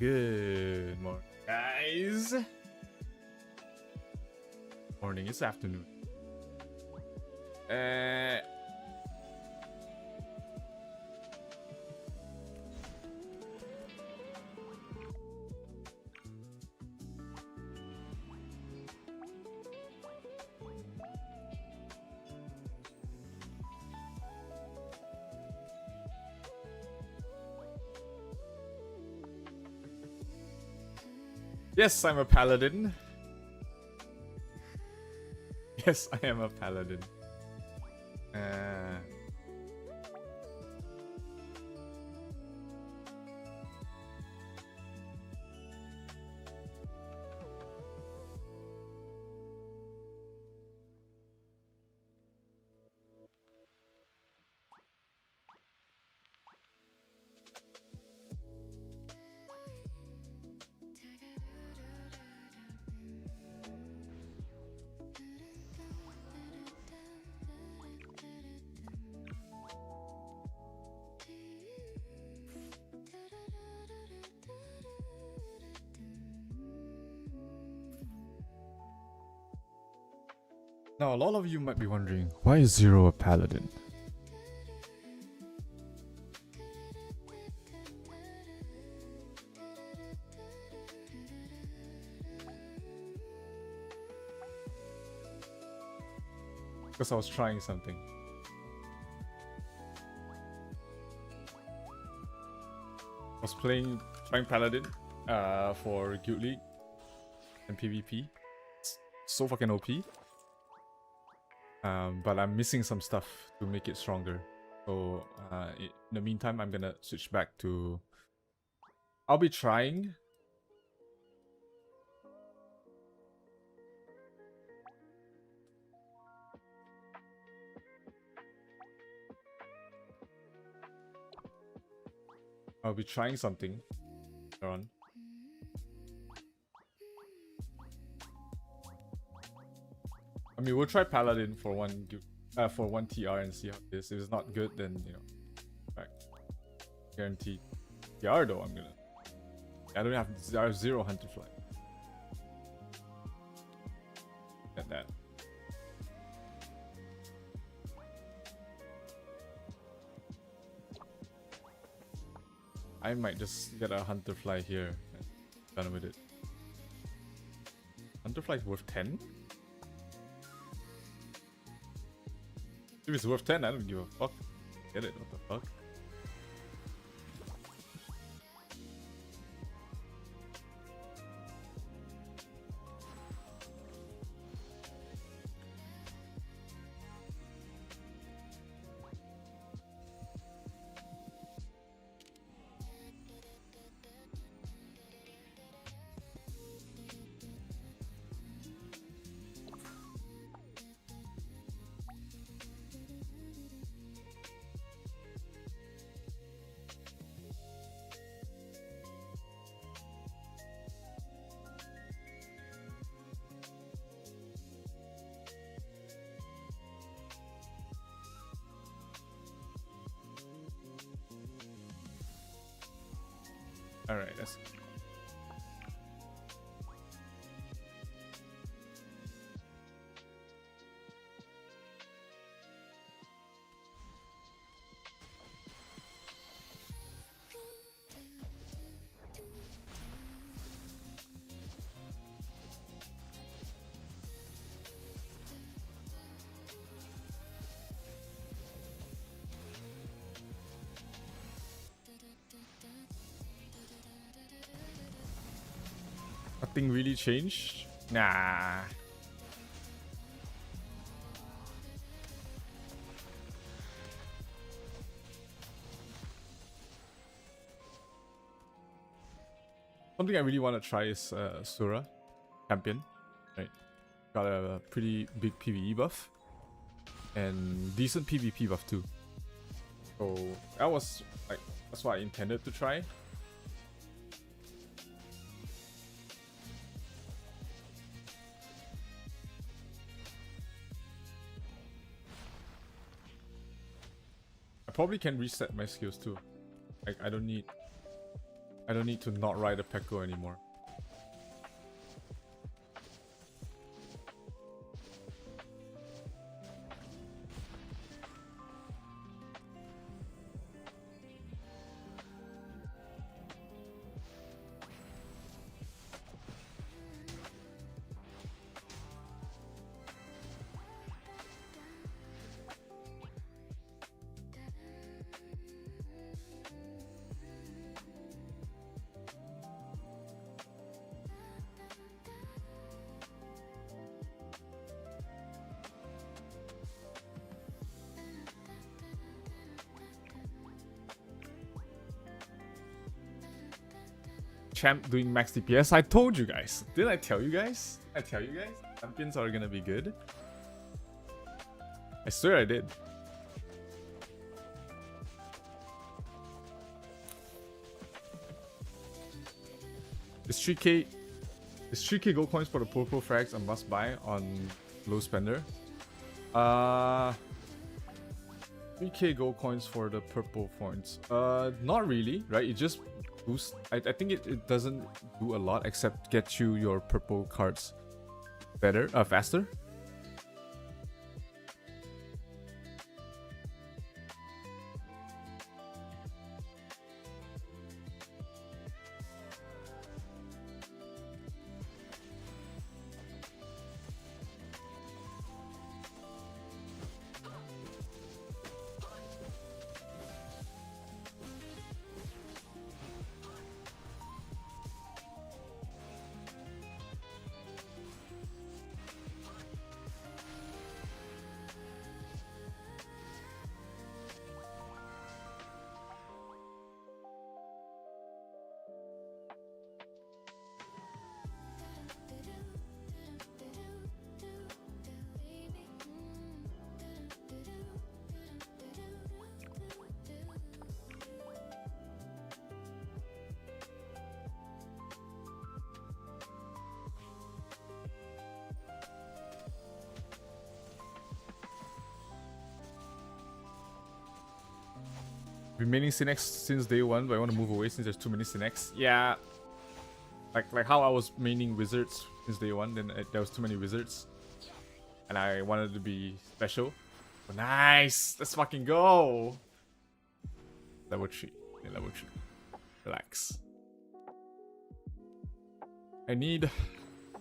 Good morning, guys. Morning, it's afternoon. Yes, I'm a paladin. Yes, I am a paladin. Now, a lot of you might be wondering, why is Zero a paladin? Because I was trying something. I was trying Paladin for Guild League and PvP. It's so fucking OP. But I'm missing some stuff to make it stronger. So in the meantime, I'm gonna switch back to... I'll be trying. I'll be trying something later on. I mean, we'll try Paladin for one TR and see how it is. If it's not good, then you know, back. Guaranteed TR though. I don't have zero Hunter Fly. Get that. I might just get a Hunter Fly here and done with it. Hunter Fly is worth 10? If it's worth 10, I don't give a fuck. Get it, what the fuck? Alright, that's... Nothing really changed? Nah. Something I really want to try is Sura champion. Right. Got a pretty big PvE buff. And decent PvP buff too. So that was like, that's what I intended to try. Probably can reset my skills too. Like I don't need I don't need to not ride a Pekko anymore. Champ doing max DPS. I told you guys. Didn't I tell you guys? Champions are gonna be good. I swear I did. Is 3k gold coins for the purple frags a must buy on low spender? 3k gold coins for the purple points. Not really, right? It just boosts. I think it doesn't do a lot except get you your purple cards better, faster. Remaining Synex since day one, but I want to move away since there's too many Synex. Yeah, like how I was maining wizards since day one, then there was too many wizards, and I wanted to be special. But nice, let's fucking go. Level 3, yeah, level 3. Relax. I need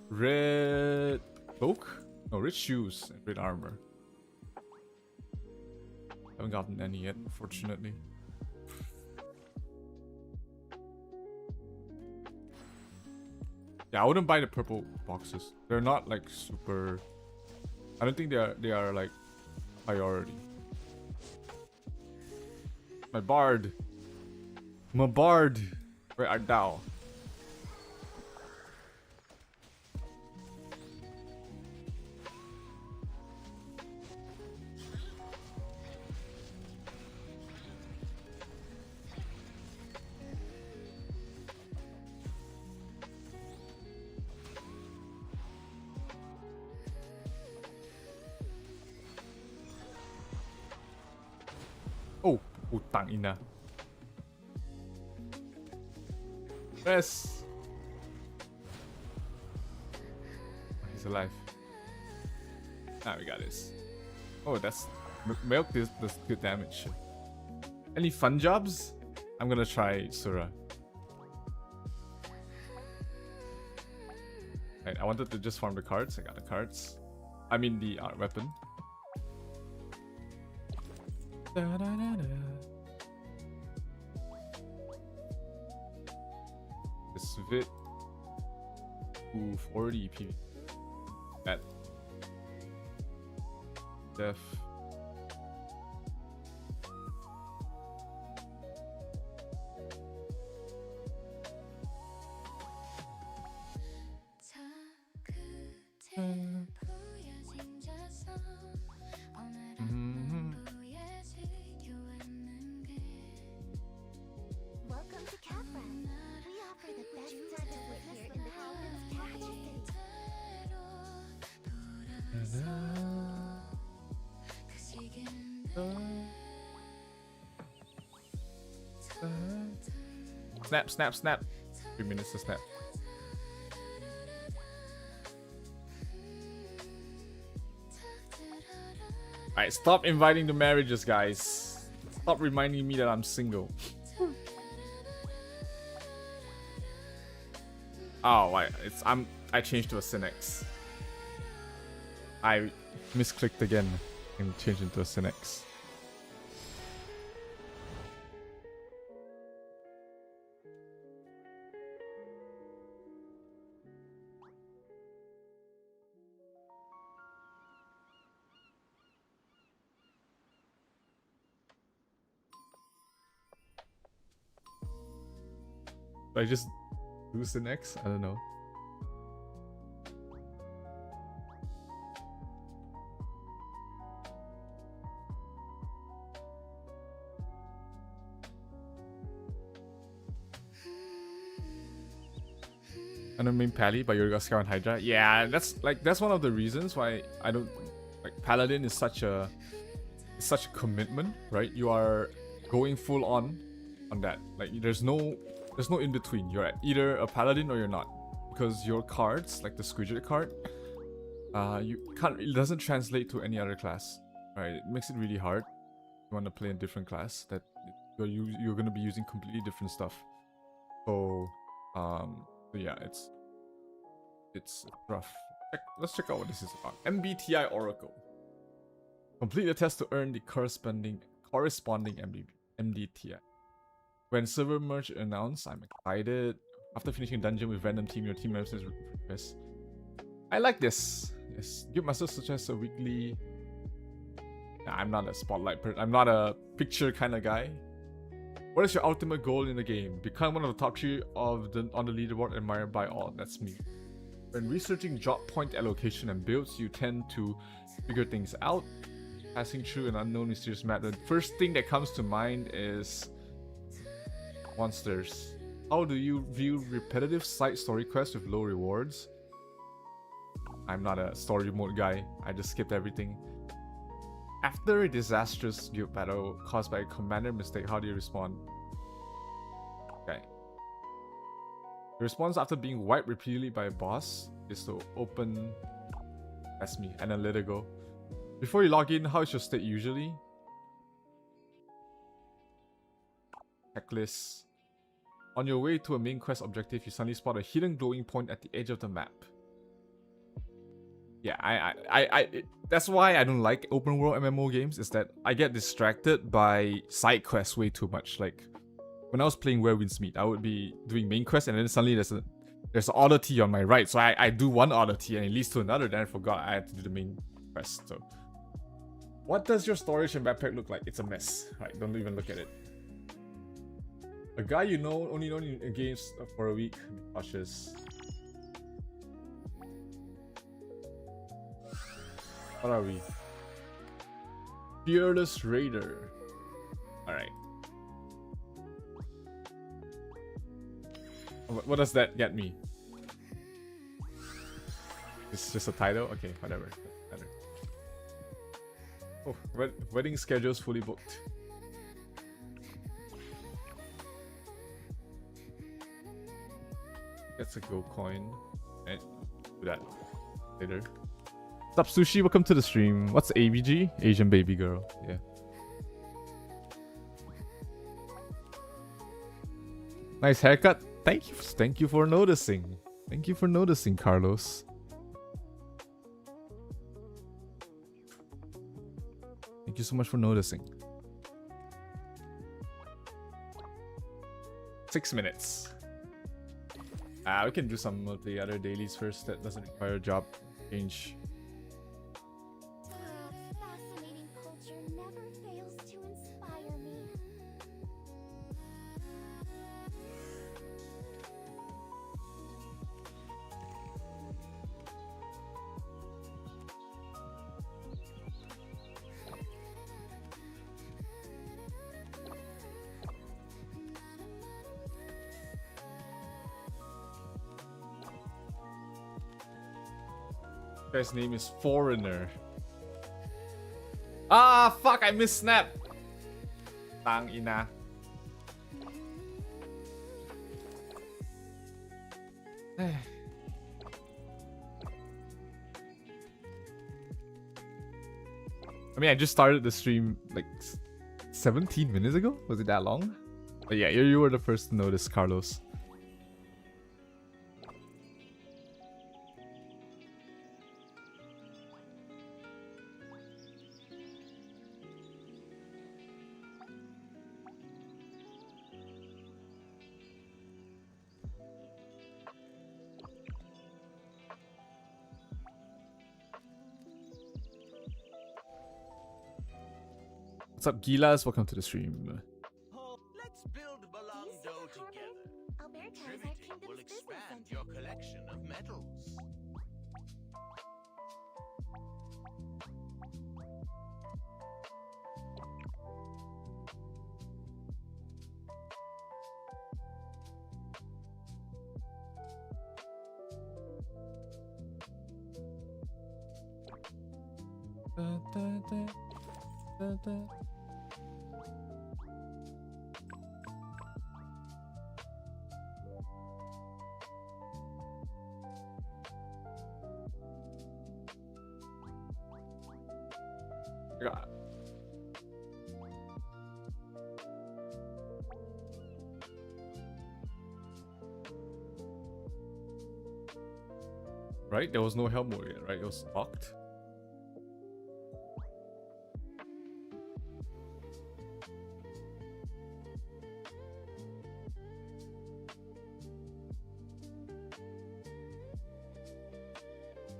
red cloak, no, red shoes and red armor. Haven't gotten any yet, unfortunately. Yeah, I wouldn't buy the purple boxes. They're not like super. I don't think they are like priority. My bard. Where art thou? Oh, utang ina. Yes. He's alive. Now we got this. Oh, that's milk. This does good damage. Any fun jobs? I'm gonna try Sura. Right, I wanted to just farm the cards. I got the cards. I mean the weapon. Da, da, da, da. This Vit. Ooh, 40 PV. That. Def. snap, snap, snap. 3 minutes to snap. Alright, stop inviting the marriages, guys. Stop reminding me that I'm single. Oh, wait, I changed to a Synex. I misclicked again and changed into a Synex. I just do Synex? I don't know. I don't mean Pally, but Yorga Scout and Hydra. Yeah, that's one of the reasons why I don't like Paladin is such a commitment, right? You are going full on that. Like there's no in between. You're either a Paladin or you're not, because your cards, like the Squidget card, it doesn't translate to any other class, right? It makes it really hard. You want to play a different class that you're going to be using completely different stuff. So yeah, it's rough. Let's check out what this is about. MBTI Oracle. Complete the test to earn the corresponding MBTI. When server merge announced, I'm excited. After finishing dungeon with random team, your team members request. I like this. Yes, Guild Master suggests a weekly. Nah, I'm not a spotlight person. I'm not a picture kind of guy. What is your ultimate goal in the game? Become one of the top 3 on the leaderboard, admired by all. That's me. When researching job point allocation and builds, you tend to figure things out. Passing through an unknown mysterious map. The first thing that comes to mind is monsters. How do you view repetitive side story quests with low rewards? I'm not a story mode guy. I just skipped everything. After a disastrous guild battle caused by a commander mistake, how do you respond? Okay. The response after being wiped repeatedly by a boss is to open, that's me, and then let it go. Before you log in, how is your state usually? Checklist. On your way to a main quest objective, you suddenly spot a hidden glowing point at the edge of the map. Yeah, that's why I don't like open world MMO games, is that I get distracted by side quests way too much. Like when I was playing Where Winds Meet, I would be doing main quest and then suddenly there's an oddity on my right. So I do one oddity and it leads to another, then I forgot I had to do the main quest. So what does your storage and backpack look like? It's a mess. Right, don't even look at it. A guy you know, only known in games for a week. Be cautious. What are we? Fearless Raider. Alright. What does that get me? It's just a title? Okay, whatever. Oh, wedding schedule's fully booked. That's a gold coin. And do that later. What's up, Sushi? Welcome to the stream. What's ABG? Asian baby girl. Yeah. Nice haircut. Thank you for noticing. Thank you for noticing, Carlos. Thank you so much for noticing. 6 minutes. We can do some of the other dailies first that doesn't require a job change. Fascinating culture never fails to inspire me. Guy's name is Foreigner. Ah, fuck! I missed snap. Tang ina. I mean, I just started the stream like 17 minutes ago. Was it that long? But yeah, you were the first to notice, Carlos. What's up, Gilas? Welcome to the stream. Let's build Balangdo together. Alberta is our Contributing will kingdom's business expand center. your collection of metals. Yeah. Right? There was no Helmut yet, right? It was locked.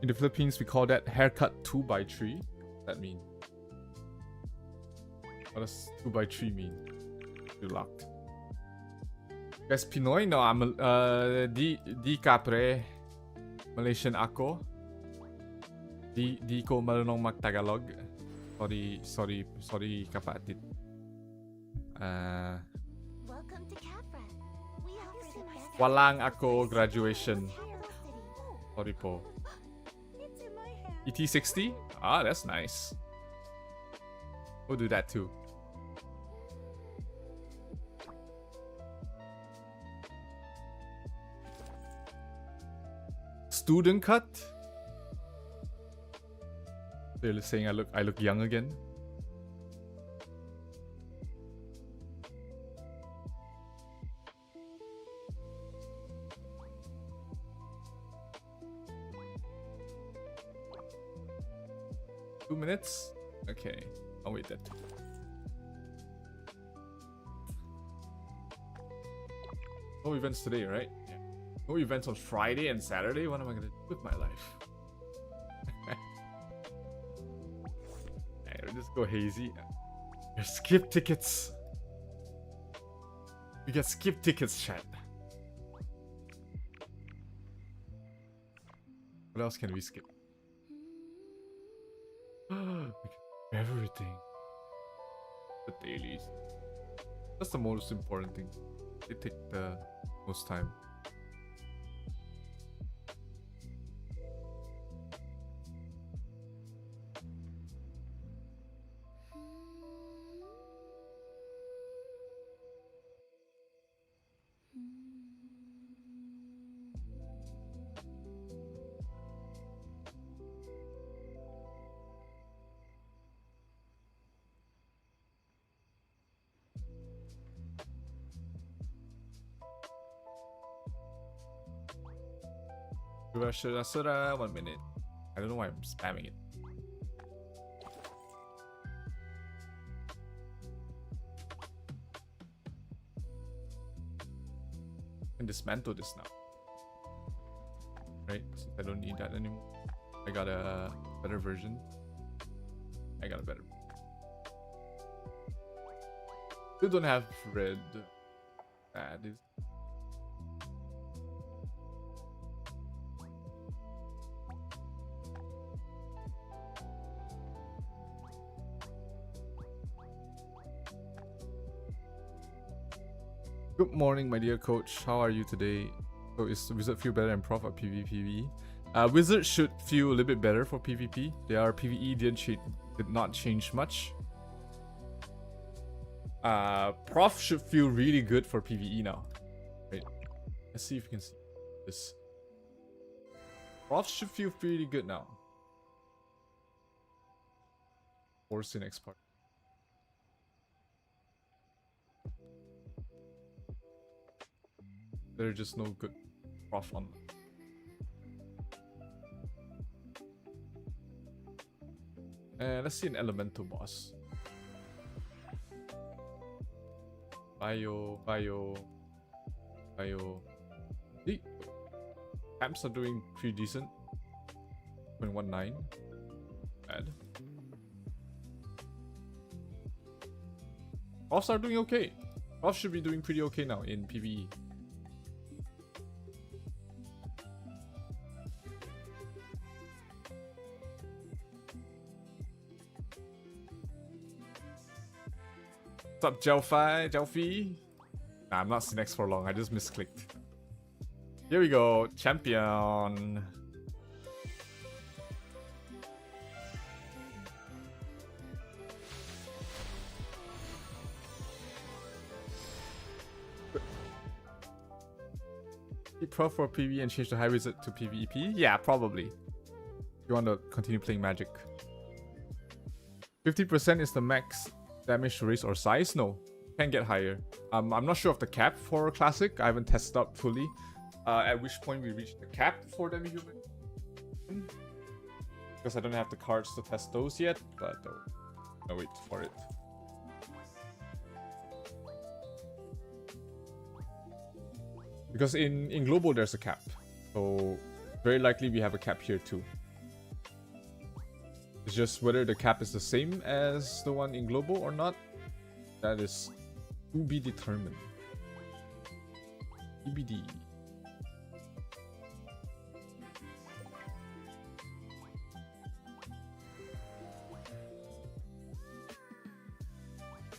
In the Philippines, we call that haircut 2x3. What does that mean? What does 2x3 mean? You locked. Guys, Pinoy? No, I'm di kapre. Malaysian ako. Di ko marunong mag-Tagalog. Sorry kapatid. Welcome to Capra. We offer the best Walang ako graduation. city. Sorry po. It's in my hand. ET60? Ah, that's nice. We'll do that too. Student cut? They're saying I look young again. Two minutes? Okay, I'll wait that. No events today, right? Yeah. No events on Friday and Saturday? What am I gonna do with my life? I'll just go hazy. Your skip tickets. We get skip tickets, chat. What else can we skip? Everything. The dailies. That's the most important thing. They take the most time. Sura, 1 minute. I don't know why I'm spamming it. I can dismantle this now. Right? Since I don't need that anymore. I got a better version. I got a better. Still don't have red. That is. Good morning, my dear coach. How are you today? So is Wizard feel better and Prof at PvPv? Wizard should feel a little bit better for PvP. Their PvE did not change much. Prof should feel really good for PvE now. Wait, let's see if you can see this. Prof should feel pretty good now. Force in next part. There's just no good prof on. And let's see an elemental boss. Bio. The amps are doing pretty decent. 0.19. Bad. Profs are doing okay. Profs should be doing pretty okay now in PvE. What's up, Jelfi? Nah, I'm not Sinex for long. I just misclicked. Here we go. Champion. Keep pro for PvE and change the high wizard to PvEP? Yeah, probably. You want to continue playing Magic. 50% is the max damage to race or size? No, can get higher. I'm not sure of the cap for Classic. I haven't tested out fully. At which point we reach the cap for Demi-Human. Because I don't have the cards to test those yet, but I'll wait for it. Because in Global there's a cap. So very likely we have a cap here too. It's just whether the cap is the same as the one in Global or not. That is to be determined. TBD.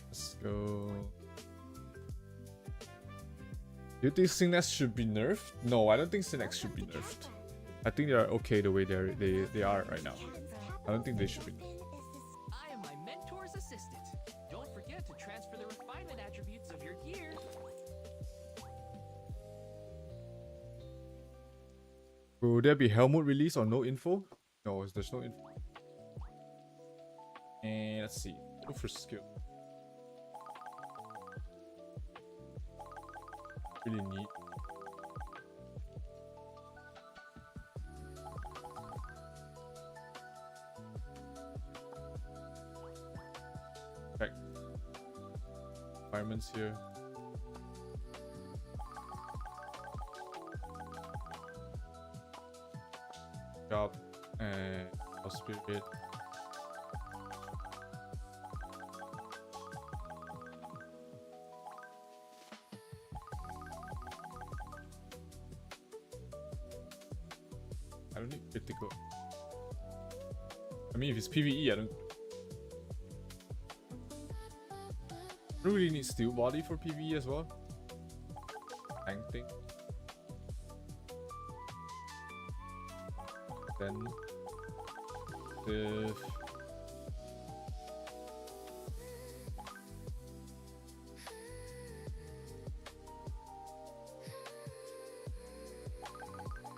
Let's go. Do you think Sinex should be nerfed? No, I don't think Sinex should be nerfed. I think they are okay the way they are right now. I don't think they should be. I am my mentor's assistant. Don't forget to transfer the refinement attributes of your gear. Will there be Helmut release or no info? No, there's no info. And let's see. Go for skill. Really neat. Check. Environments here. Job and spirit. I don't need critical. I mean, if it's PvE, I don't really need steel body for PvE as well. Tank thing. Then if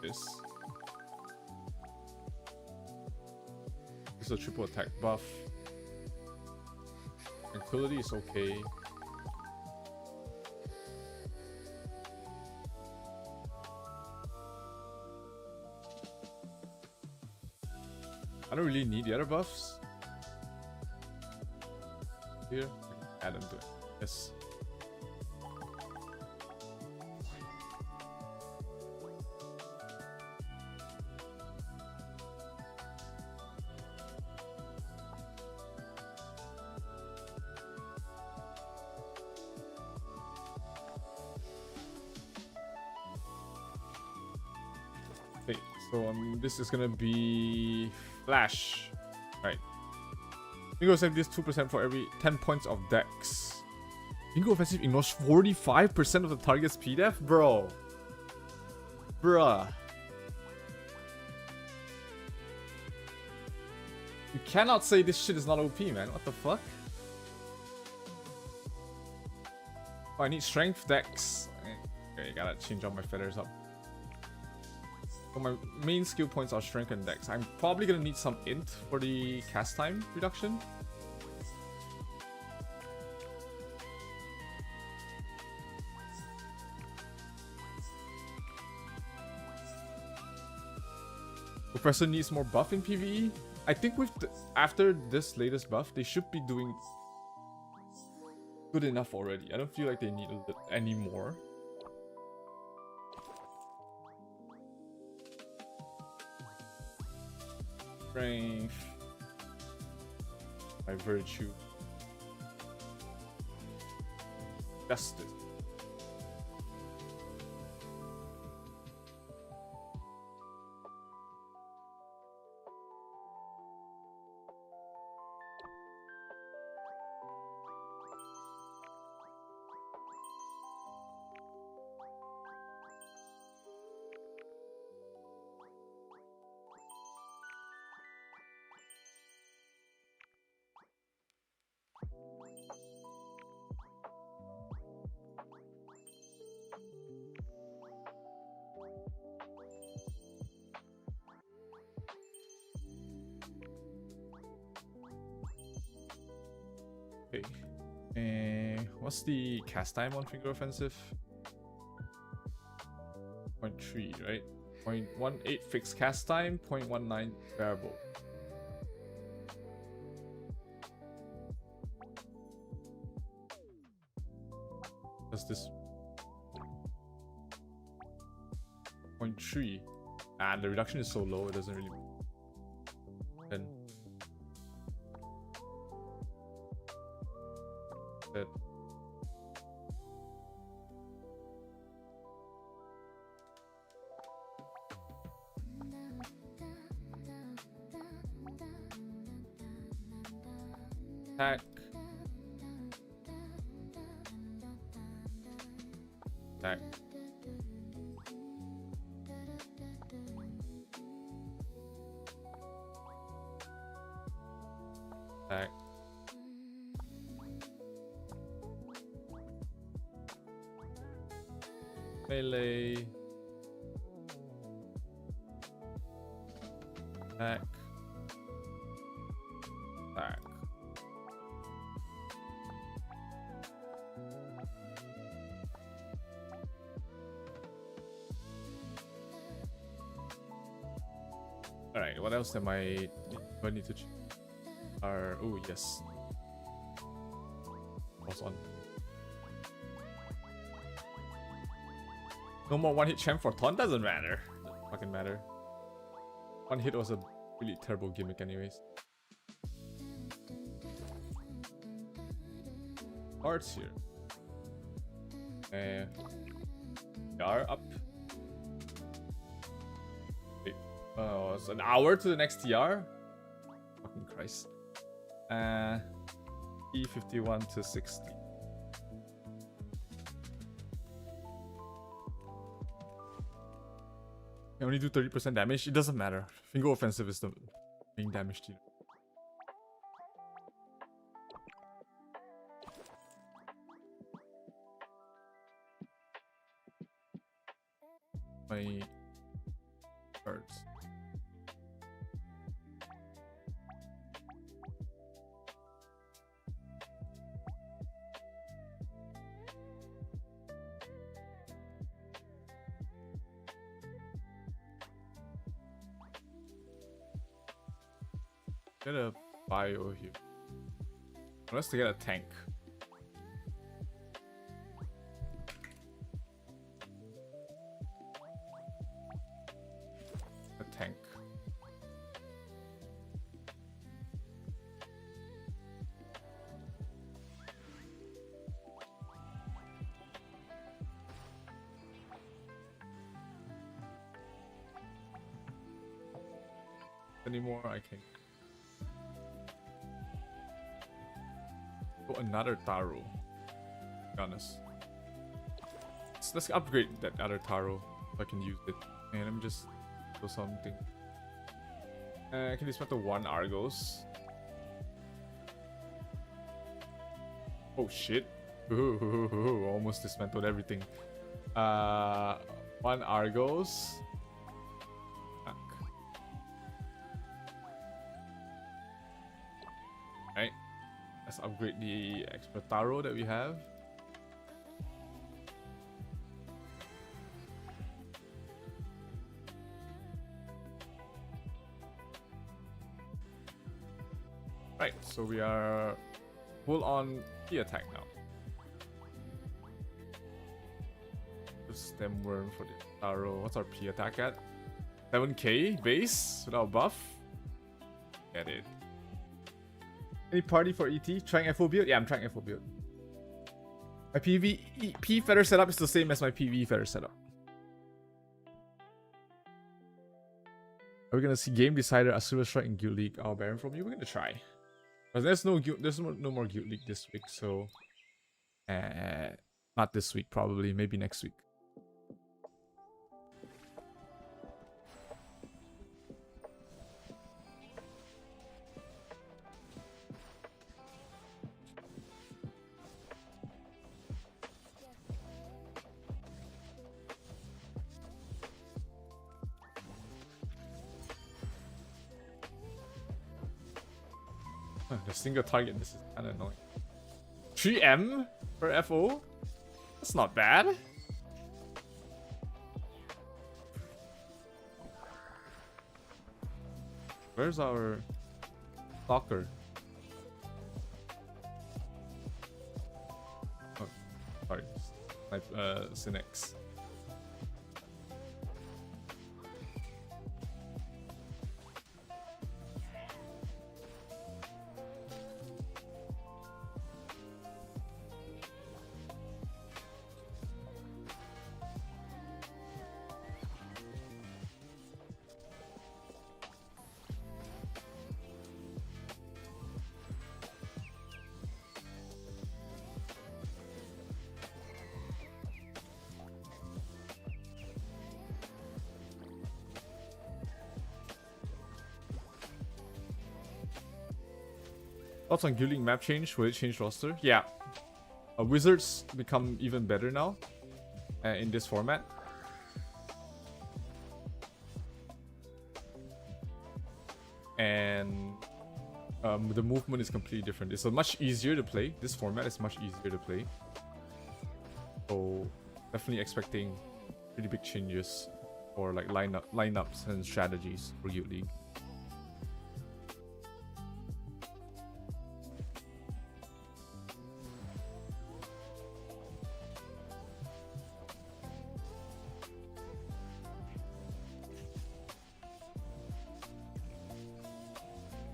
this. This is a triple attack buff. Tranquility is okay. I don't really need the other buffs. Here, I can add them to it. Yes. Okay, so this is gonna be Flash. Right. Bingo Offensive deals 2% for every 10 points of dex. Bingo Offensive ignores 45% of the target's PDEF? Bro. Bruh. You cannot say this shit is not OP, man. What the fuck? Oh, I need strength dex. Okay, gotta change all my feathers up. So my main skill points are strength and dex. I'm probably gonna need some int for the cast time reduction. Professor needs more buff in PvE. I think with after this latest buff, they should be doing good enough already. I don't feel like they need any more. Strength. My virtue. Justice. Okay. What's the cast time on Finger Offensive? 0.3, right? 0.18 fixed cast time, 0.19 variable. Does this 0.3? And the reduction is so low, it doesn't really. Then that. Attack. Attack. Attack. Melee. Attack. Attack. Alright, what else am I need to check? Oh yes. What's on? No more one hit champ for taunt, doesn't matter. Doesn't fucking matter. One hit was a really terrible gimmick anyways. Hearts here. TR up. Wait, oh, it's an hour to the next TR? Fucking Christ. E51 to 60. I only do 30% damage. It doesn't matter. Finger offensive is the main damage dealer. My cards. Get a bio here. Let's get a tank. A tank. Anymore, I can. Oh, another Taro. Be honest. Let's upgrade that other Taro so I can use it. And let me just do something. I can dismantle one Argos. Oh shit. Ooh, almost dismantled everything. One Argos. Right? Let's upgrade the extra taro that we have. Right, so we are full on P attack now. Just stem worm for the taro. What's our P attack at? 7k base without buff. Get it. Any party for ET? Trying FO build? Yeah, I'm trying FO build. My PvP feather setup is the same as my PvE feather setup. Are we gonna see Game Decider, Asura Strike, and Guild League all Baron from you? We're gonna try. But there's no more Guild League this week, so not this week, probably maybe next week. The single target, this is kind of annoying. 3M per FO? That's not bad. Where's our stalker? Oh, sorry. My Synex. Thoughts on Guild League map change? Will it change roster? Yeah. Wizards become even better now in this format. And the movement is completely different. It's much easier to play. This format is much easier to play. So definitely expecting pretty big changes for like lineups and strategies for Guild League.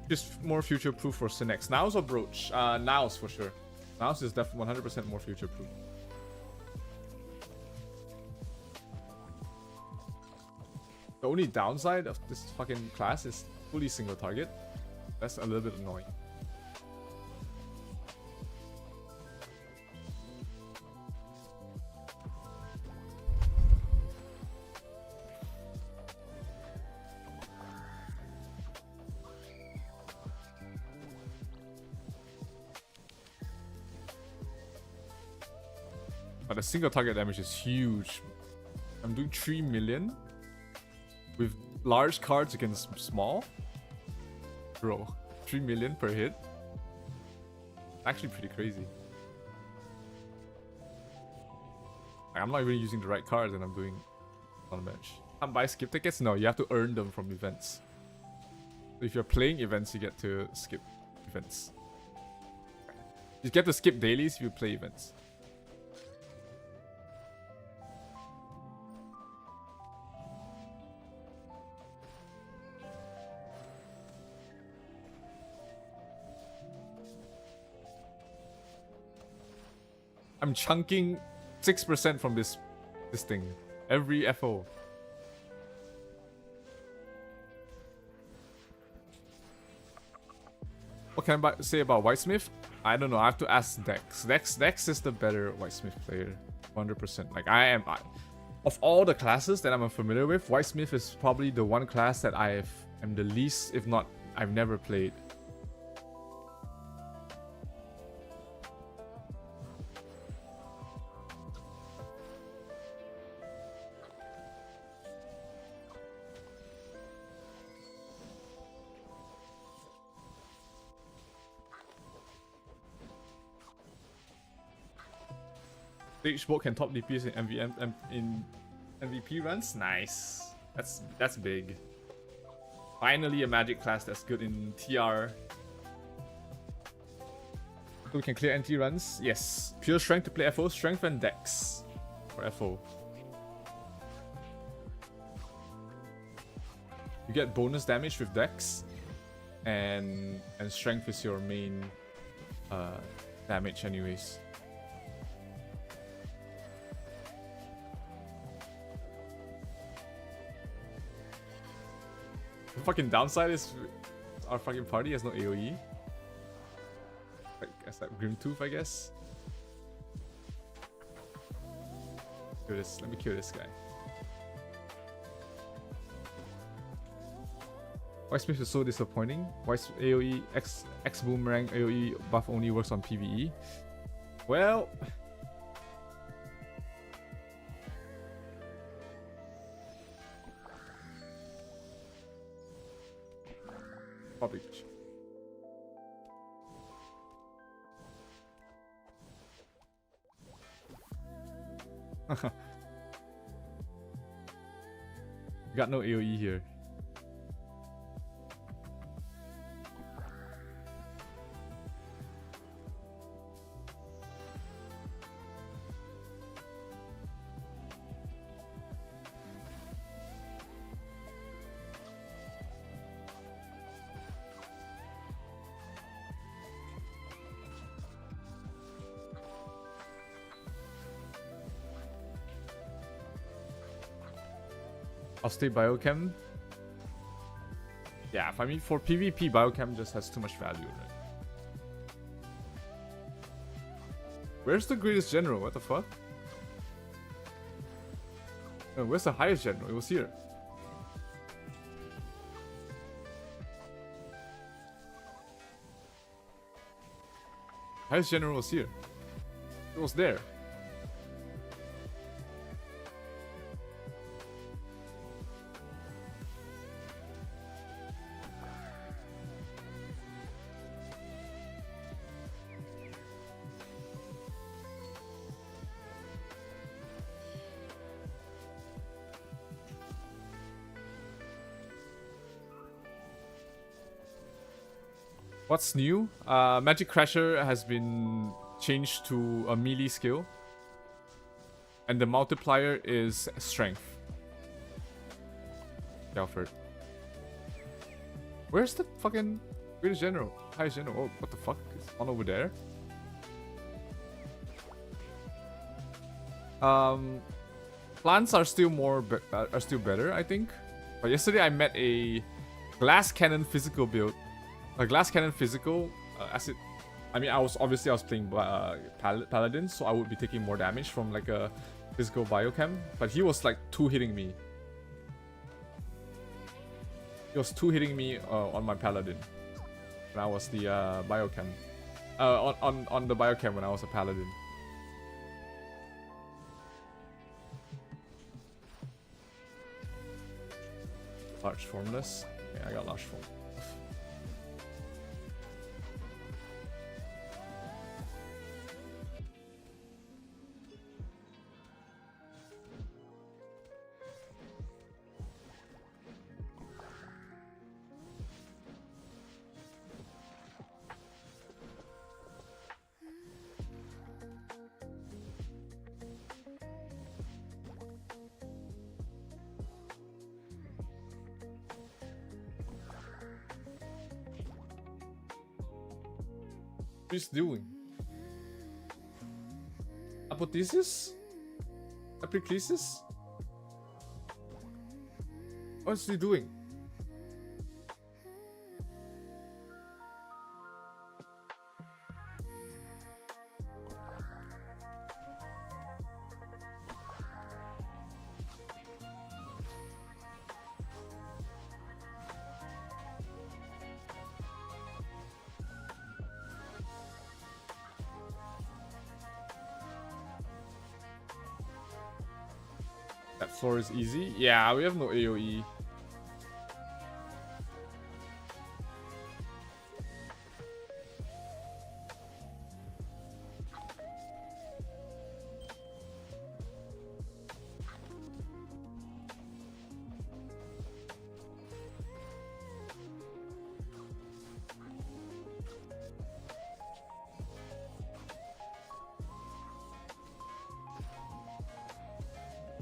Just more future-proof for Synex. Nows or Brooch? Nows for sure. Nows is definitely 100% more future-proof. The only downside of this fucking class is fully single target. That's a little bit annoying. But the single target damage is huge. I'm doing 3 million with large cards against small. Bro, 3 million per hit. Actually pretty crazy. Like, I'm not even using the right cards and I'm doing on a bench. Can't buy skip tickets? No, you have to earn them from events. So if you're playing events, you get to skip events. You get to skip dailies if you play events. I'm chunking 6% from this thing. Every FO. What can I say about Whitesmith? I don't know. I have to ask Dex. Dex is the better Whitesmith player. 100%. Like, of all the classes that I'm familiar with, Whitesmith is probably the one class that am the least, if not, I've never played. Stage Bolt can top DPS in MVP runs. Nice. That's big. Finally a magic class that's good in TR. So we can clear NT runs. Yes. Pure strength to play FO. Strength and Dex for FO. You get bonus damage with Dex, and strength is your main damage anyways. The fucking downside is our fucking party has no AoE. Like, as that Grimtooth, I guess. Do this. Let me kill this guy. Why Smith is so disappointing? Why AoE X Boomerang AoE buff only works on PvE? Well, probably. Got no AoE here. I'll stay biochem. Yeah, I mean for PvP, biochem just has too much value, right? Where's the greatest general? What the fuck? No, where's the highest general? It was here. Highest general was here. It was there. What's new? Magic Crasher has been changed to a melee skill. And the multiplier is strength. Galford. Where's the fucking greatest general? Highest general? Oh, what the fuck? Is one over there? Plants are still better, I think. But yesterday I met a glass cannon physical build. A glass cannon physical, acid. I mean, I was playing Paladin, so I would be taking more damage from like a physical biochem. But he was like 2-hitting me. He was 2-hitting me on my Paladin when I was the biochem. On the biochem when I was a Paladin. Large formless. Yeah, I got large form. What's he doing? Apotheosis? Epiclesis? What's he doing? That floor is easy. Yeah, we have no AoE.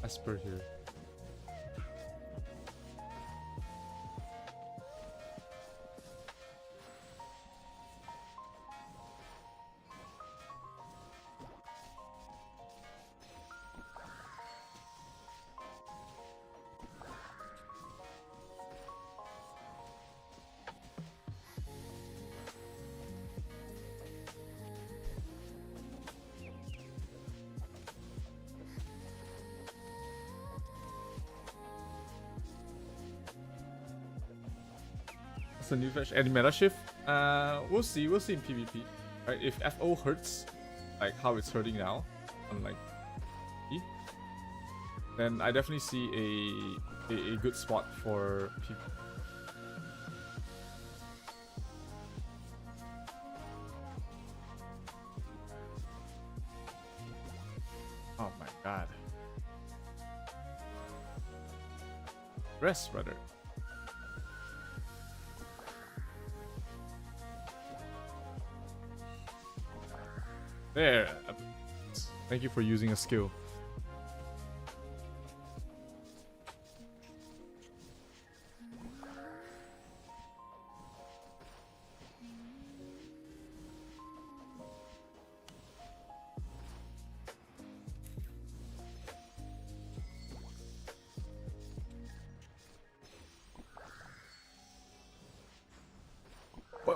Esper here. The new fetch and meta shift. We'll see in PvP. Right, if FO hurts like how it's hurting now, unlike E, then I definitely see a good spot for PvP. Oh my god. Rest, brother. There. Thank you for using a skill.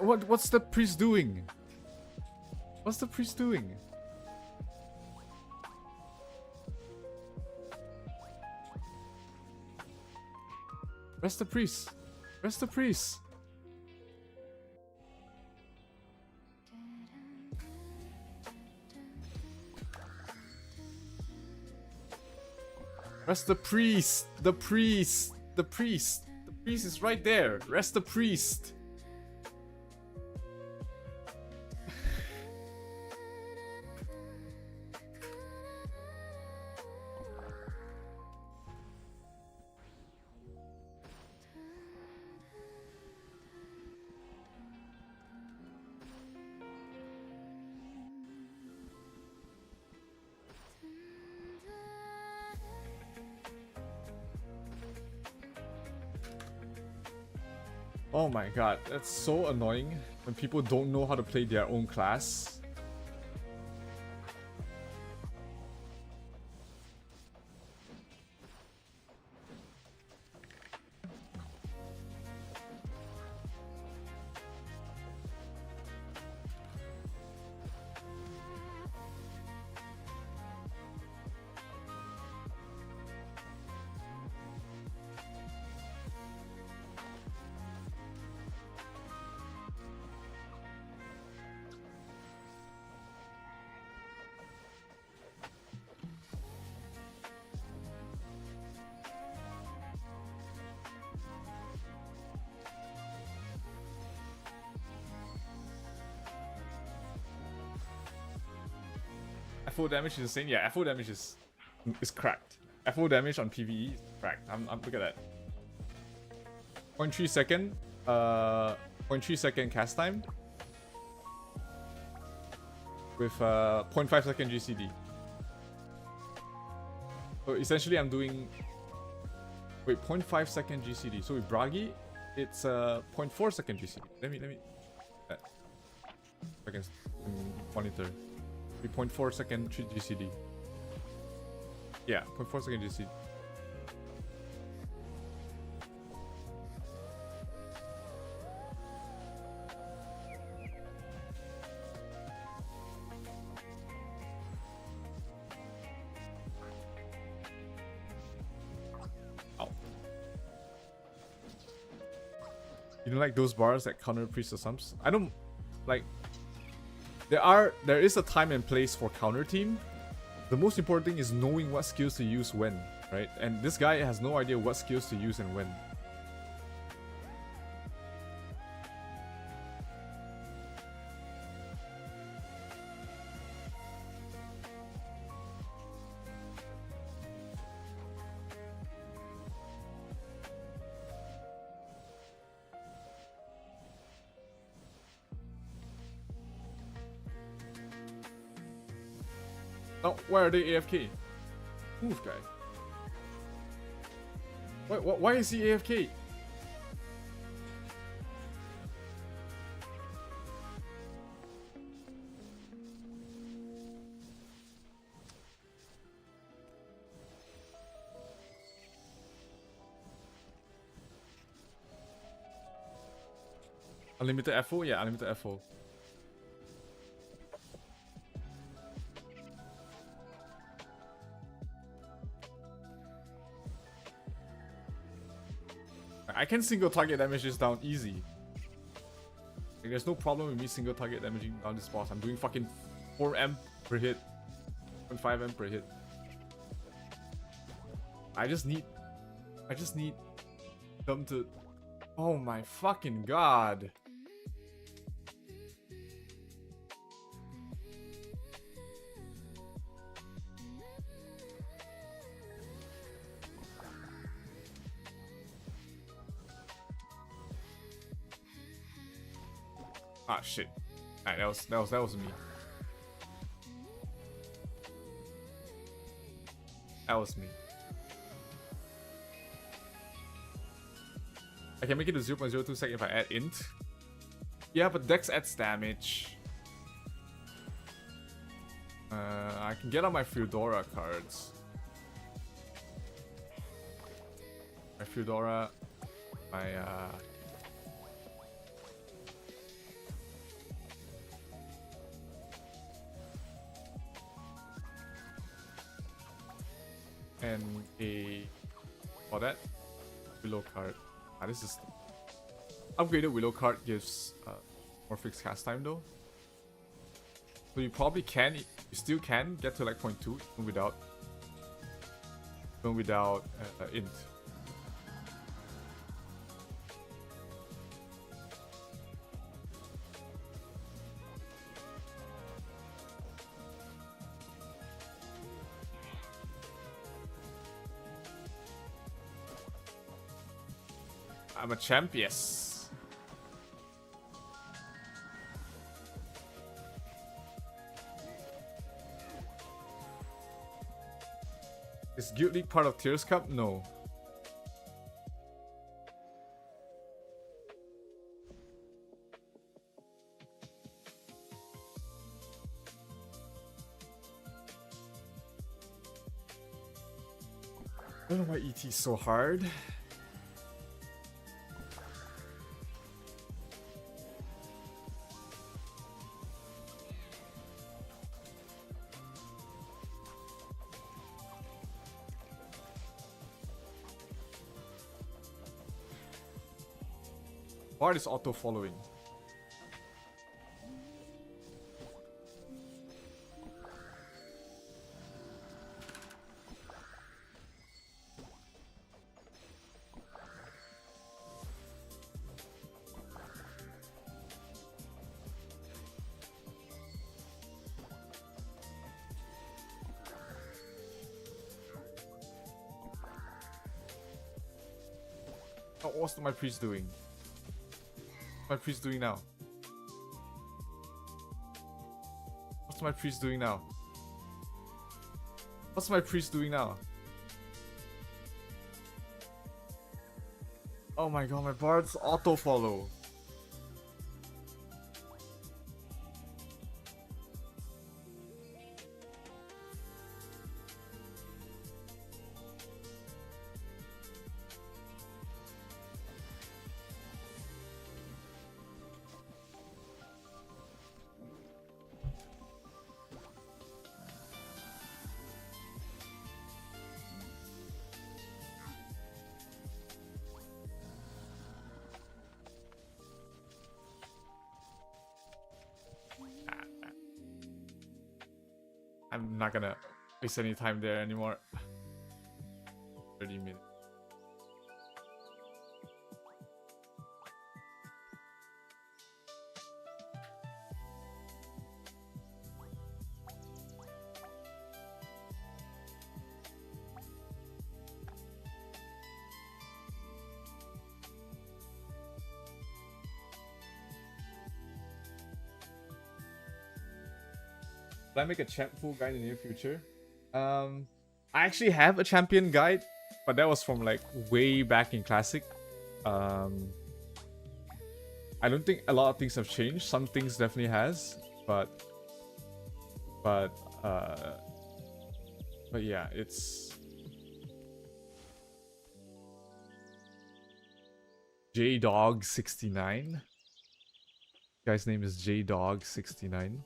What's the priest doing? What's the priest doing? Rest the priest. Rest the priest. Rest the priest. The priest. The priest. The priest is right there. Rest the priest. Oh my god, that's so annoying when people don't know how to play their own class. FO damage is insane. Yeah, FO damage is cracked. FO damage on PvE is cracked. I'm look at that. 0.3 second. 0.3 second cast time. With 0.5 second GCD. So essentially I'm doing... Wait, 0.5 second GCD. So with Bragi, it's 0.4 second GCD. Let me... I can monitor. 0.4 second GCD. Yeah, 0.4 second GCD. Ow. You don't like those bars that counter priest assumpts? I don't like... There is a time and place for counter team. The most important thing is knowing what skills to use when, right? And this guy has no idea what skills to use and when. Oh, why are they AFK? Move, guy. Why is he AFK? Unlimited FO? Yeah, unlimited FO. I can single target damage this down easy. Like, there's no problem with me single target damaging down this boss. I'm doing fucking 4M per hit. 5M per hit. I just need them to... Oh my fucking god. Ah shit. Alright, that was me. That was me. I can make it to 0.02 second if I add int. Yeah, but Dex adds damage. I can get on my Feudora cards. My Feudora, my and a for that Willow card. This is upgraded Willow card gives more fixed cast time though. So you probably can, you still can get to like 0.2 even without int. I'm a champ, yes. Is Guild League part of Tears Cup? No. I don't know why ET is so hard. Bard is auto following. Oh, what's my priest doing? What's my priest doing now? What's my priest doing now? What's my priest doing now? Oh my god, my bard's auto follow. I'm not gonna waste any time there anymore. 30 minutes. Will I make a champ pool guide in the near future? I actually have a champion guide but that was from like way back in Classic. I don't think a lot of things have changed. Some things definitely has, but yeah, it's JDog69. Guy's name is JDog69.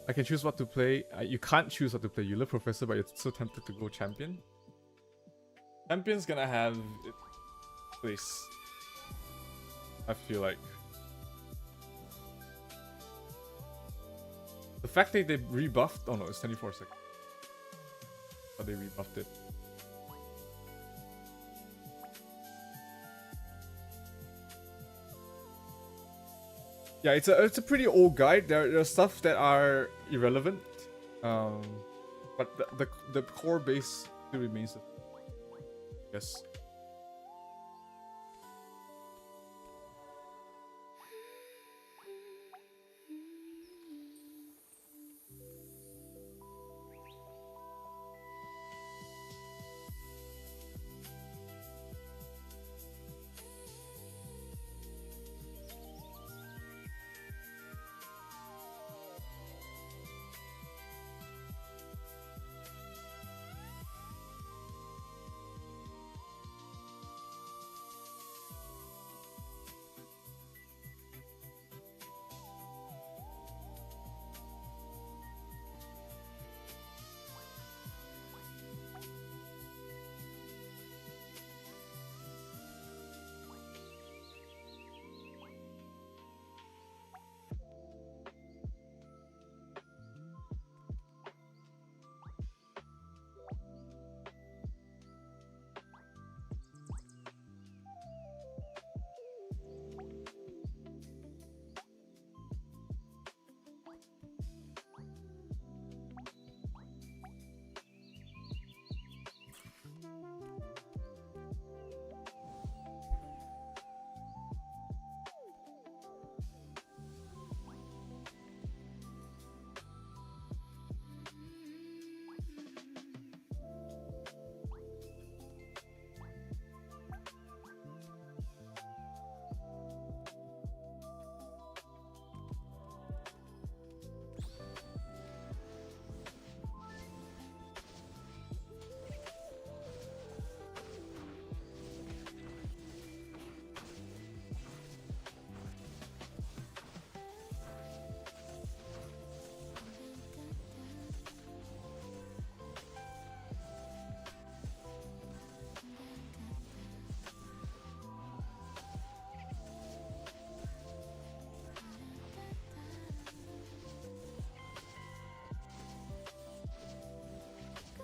I can choose what to play. You can't choose what to play. You love Professor, but you're so tempted to go Champion. Champion's gonna have its place, I feel like. The fact that they rebuffed... Oh no, it's 24 seconds. But they rebuffed it. Yeah, it's a pretty old guide. There are stuff that are irrelevant, but the core base still remains. Yes.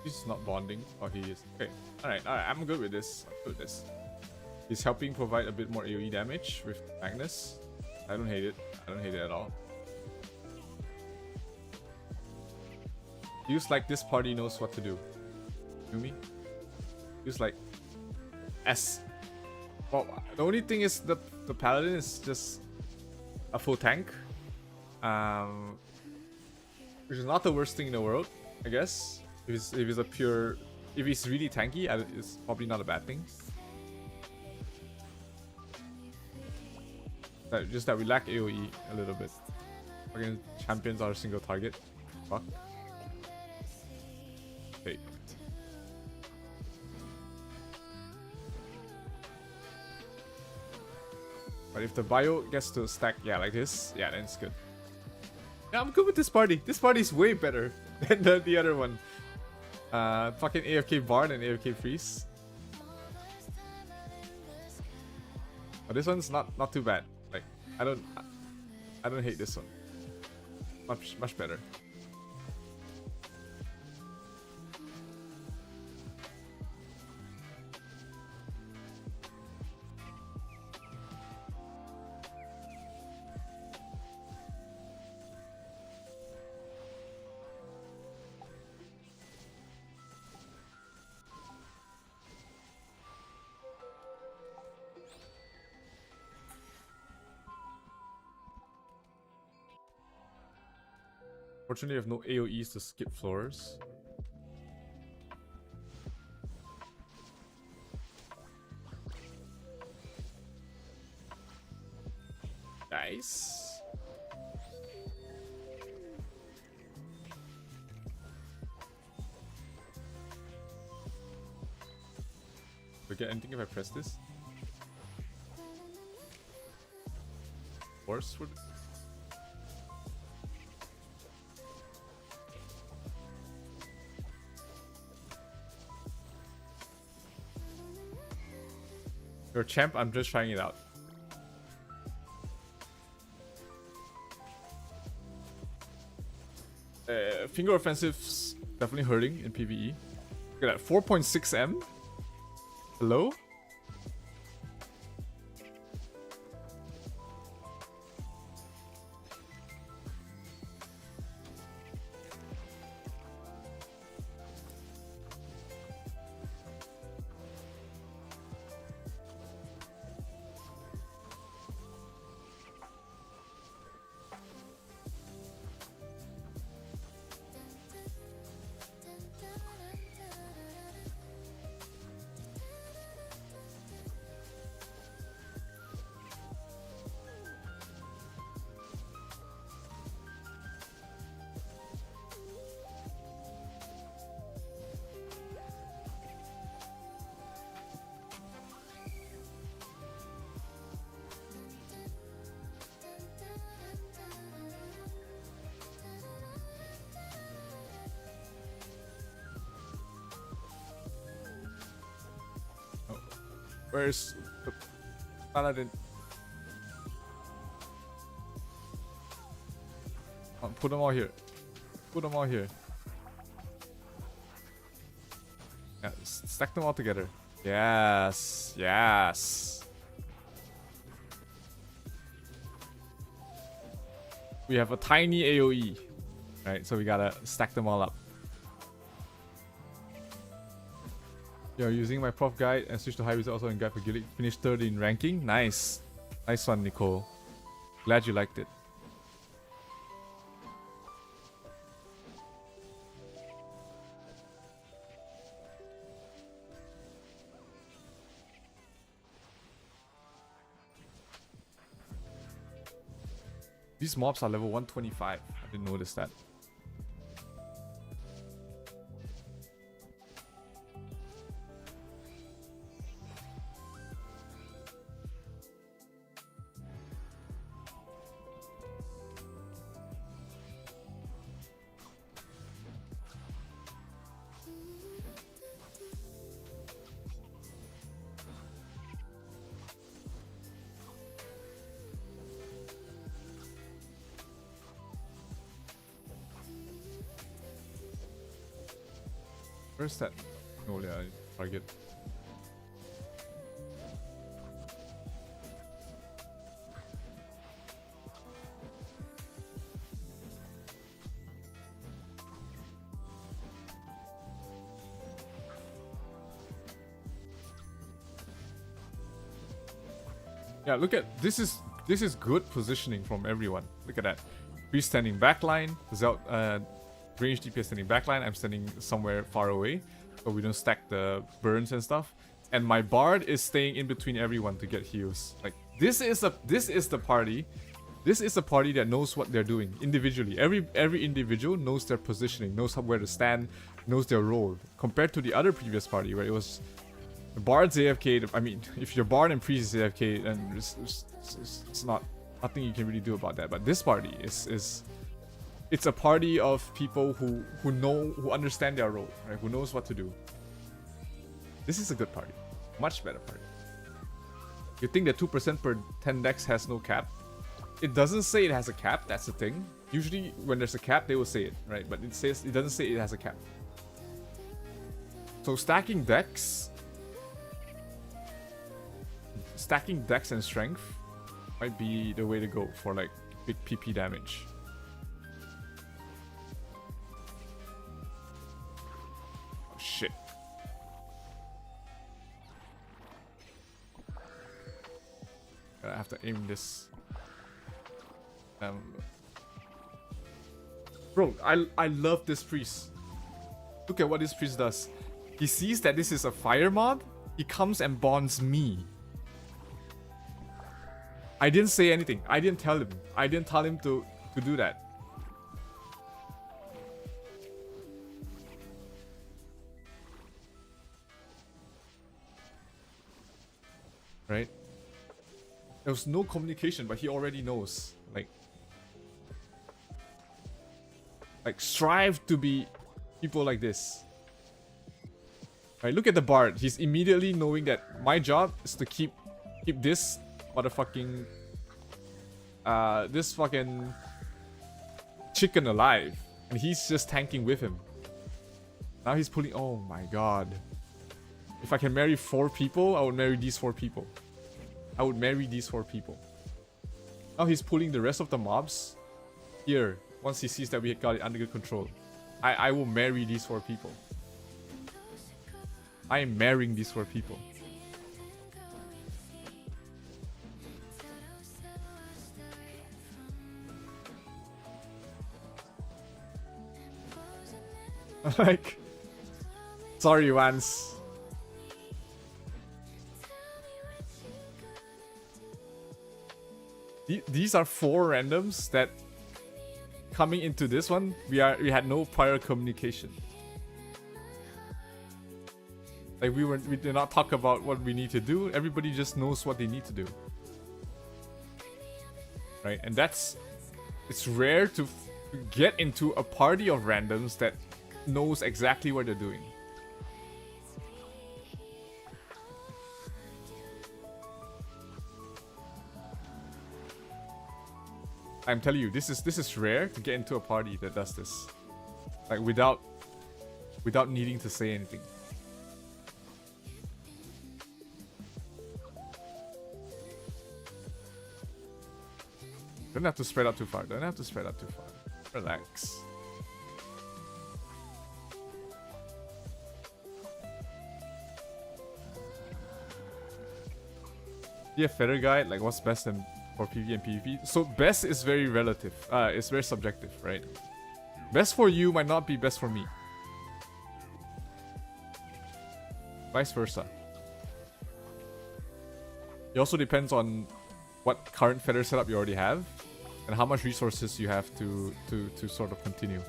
He's not bonding. Oh, he is. Okay. Alright, I'm good with this. I'm good with this. He's helping provide a bit more AoE damage with Magnus. I don't hate it. I don't hate it at all. Feels like this party knows what to do. You me? Feels like S. Well, the only thing is the Paladin is just a full tank. Which is not the worst thing in the world, I guess. If he's a pure... If he's really tanky, it's probably not a bad thing. Just that we lack AoE a little bit. Fucking champions are a single target. Fuck. Okay. But if the bio gets to stack, yeah, like this, yeah, then it's good. Yeah, I'm good with this party. This party is way better than the other one. Fucking AFK Bard and AFK Priest. But this one's not too bad. Like I don't hate this one. Much better. Fortunately, I have no AoEs to skip floors. Nice. Do I get anything if I press this? Force would. You're a champ, I'm just trying it out. Finger offensive's definitely hurting in PvE. Look at that, 4.6M? Hello? Where's the Paladin? Put them all here. Put them all here. Yeah, stack them all together. Yes, yes. We have a tiny AoE, right? So we gotta stack them all up. You're using my prof guide and switch to high result also in guide for guild. Finished third in ranking. Nice. Nice one, Nicole. Glad you liked it. These mobs are level 125. I didn't notice that. Where's that? Oh yeah, target. Yeah, look at this is good positioning from everyone. Look at that. Priest standing backline, range DPS standing backline, I'm standing somewhere far away, so we don't stack the burns and stuff. And my bard is staying in between everyone to get heals. Like this is the party. This is a party that knows what they're doing individually. Every individual knows their positioning, knows where to stand, knows their role. Compared to the other previous party where it was the bard's AFK. I mean, if your bard and priest is AFK, then it's not nothing you can really do about that. But this party is it's a party of people who understand their role, right? Who knows what to do. This is a good party. Much better party. You think that 2% per 10 decks has no cap? It doesn't say it has a cap, that's the thing. Usually when there's a cap, they will say it, right? But it doesn't say it has a cap. So stacking decks and strength might be the way to go for like big PP damage. Oh shit. I have to aim this. Bro, I love this priest. Look at what this priest does. He sees that this is a fire mob. He comes and bonds me. I didn't say anything. I didn't tell him. I didn't tell him to do that. Right? There was no communication, but he already knows. Like strive to be people like this. Right, look at the bard. He's immediately knowing that my job is to keep this motherfucking this fucking chicken alive, and he's just tanking with him. Now he's pulling. Oh my god! If I can marry 4 people, I would marry these 4 people. I would marry these 4 people. Now he's pulling the rest of the mobs here. Once he sees that we got it under good control, I will marry these 4 people. I am marrying these 4 people. Like, sorry, Vance. These are 4 randoms that coming into this one, we had no prior communication. Like we did not talk about what we need to do. Everybody just knows what they need to do. Right? And it's rare to get into a party of randoms that knows exactly what they're doing. I'm telling you, this is rare to get into a party that does this. Like without needing to say anything. Don't have to spread out too far. Don't have to spread out too far. Relax. Yeah, feather guide, like what's best for PvE and PvP? So best is very relative. It's very subjective, right? Best for you might not be best for me. Vice versa. It also depends on what current feather setup you already have and how much resources you have to sort of continue.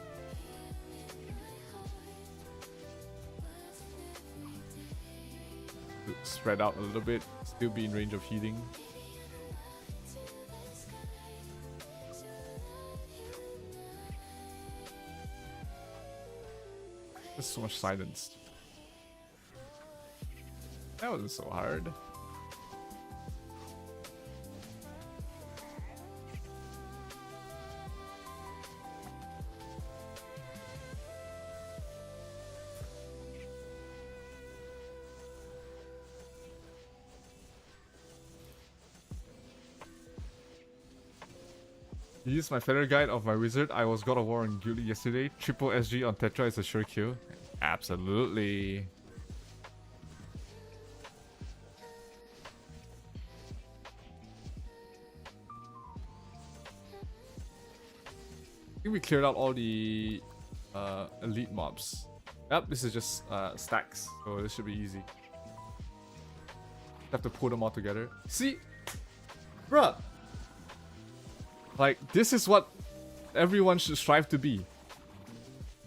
Spread out a little bit, still be in range of healing. There's so much silence. That wasn't so hard. You used my feather guide of my wizard. I was God of War on Guilty yesterday. Triple SG on Tetra is a sure kill. Absolutely. I think we cleared out all the elite mobs. Yep, this is just stacks, so this should be easy. Have to pull them all together. See? Bruh! Like, this is what everyone should strive to be.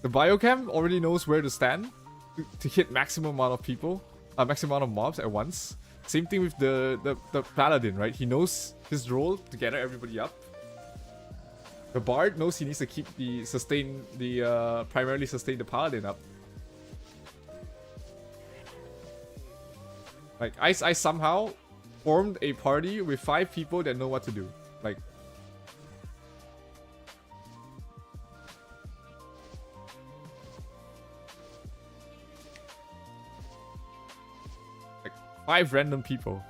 The biochem already knows where to stand to hit maximum amount of people, maximum amount of mobs at once. Same thing with the Paladin, right? He knows his role to gather everybody up. The Bard knows he needs to keep primarily sustain the Paladin up. Like, I somehow formed a party with 5 people that know what to do. Like, 5 random people.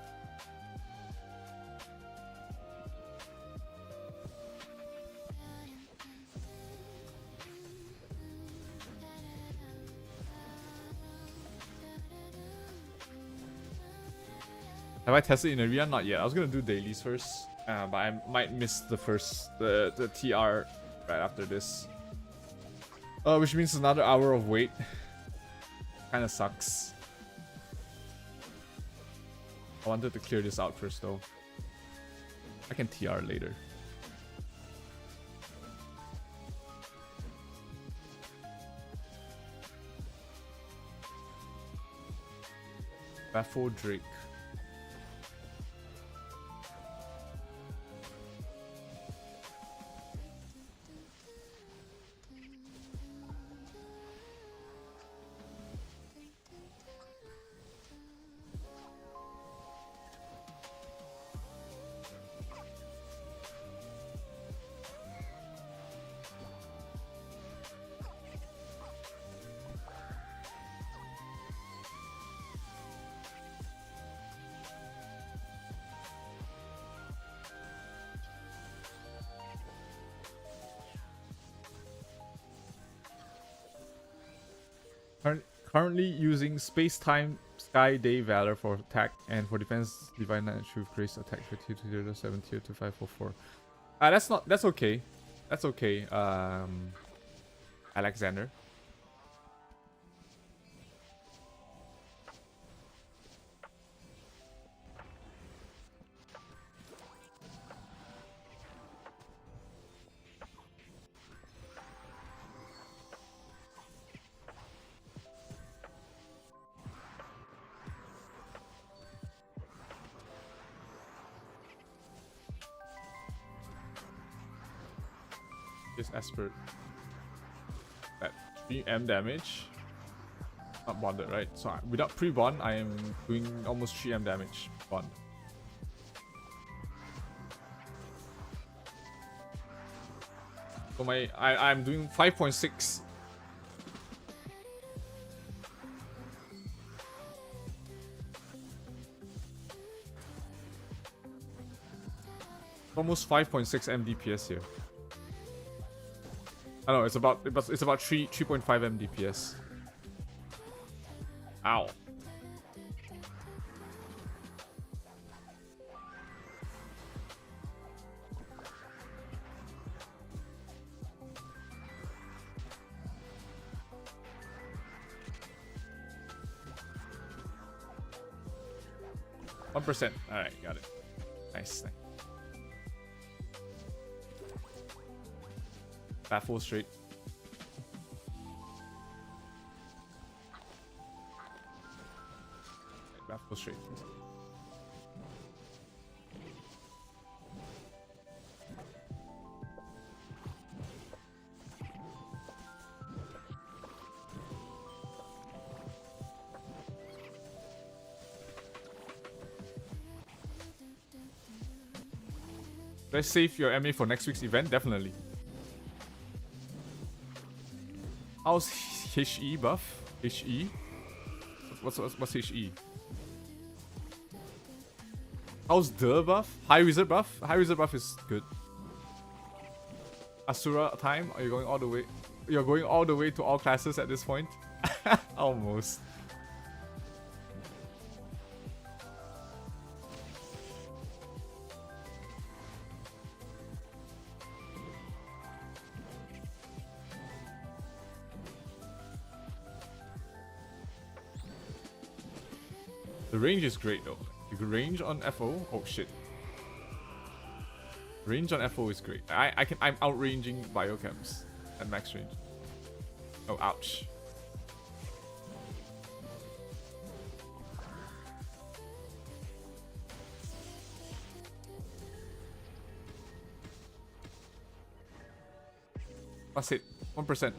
Have I tested in Arena? Not yet. I was gonna do dailies first, but I might miss the TR right after this. Which means another hour of wait. Kinda sucks. I wanted to clear this out first though. I can TR later. Baffle Drake. Currently using Space Time Sky Day Valor for attack and for defense Divine Knight Truth Grace attack 5207 tier 2544. That's okay. That's okay. Alexander. This Esper at 3M damage. Not bonded, right? So without pre-bond, I am doing almost 3M damage. Bond. So I'm doing 5.6. Almost 5.6 MDPS here. I know it's about 3.5 MDPS. Ow. %. Alright, got it. Nice. Baffle straight. Baffle straight. Let's save your MA for next week's event, definitely. How's HE buff? HE? What's HE? How's the buff? High wizard buff? High wizard buff is good. Asura time? Are you going all the way? You're going all the way to all classes at this point? Almost. The range is great though. You can range on FO. Oh shit. Range on FO is great. I'm outranging biochems at max range. Oh ouch. Must hit 1%.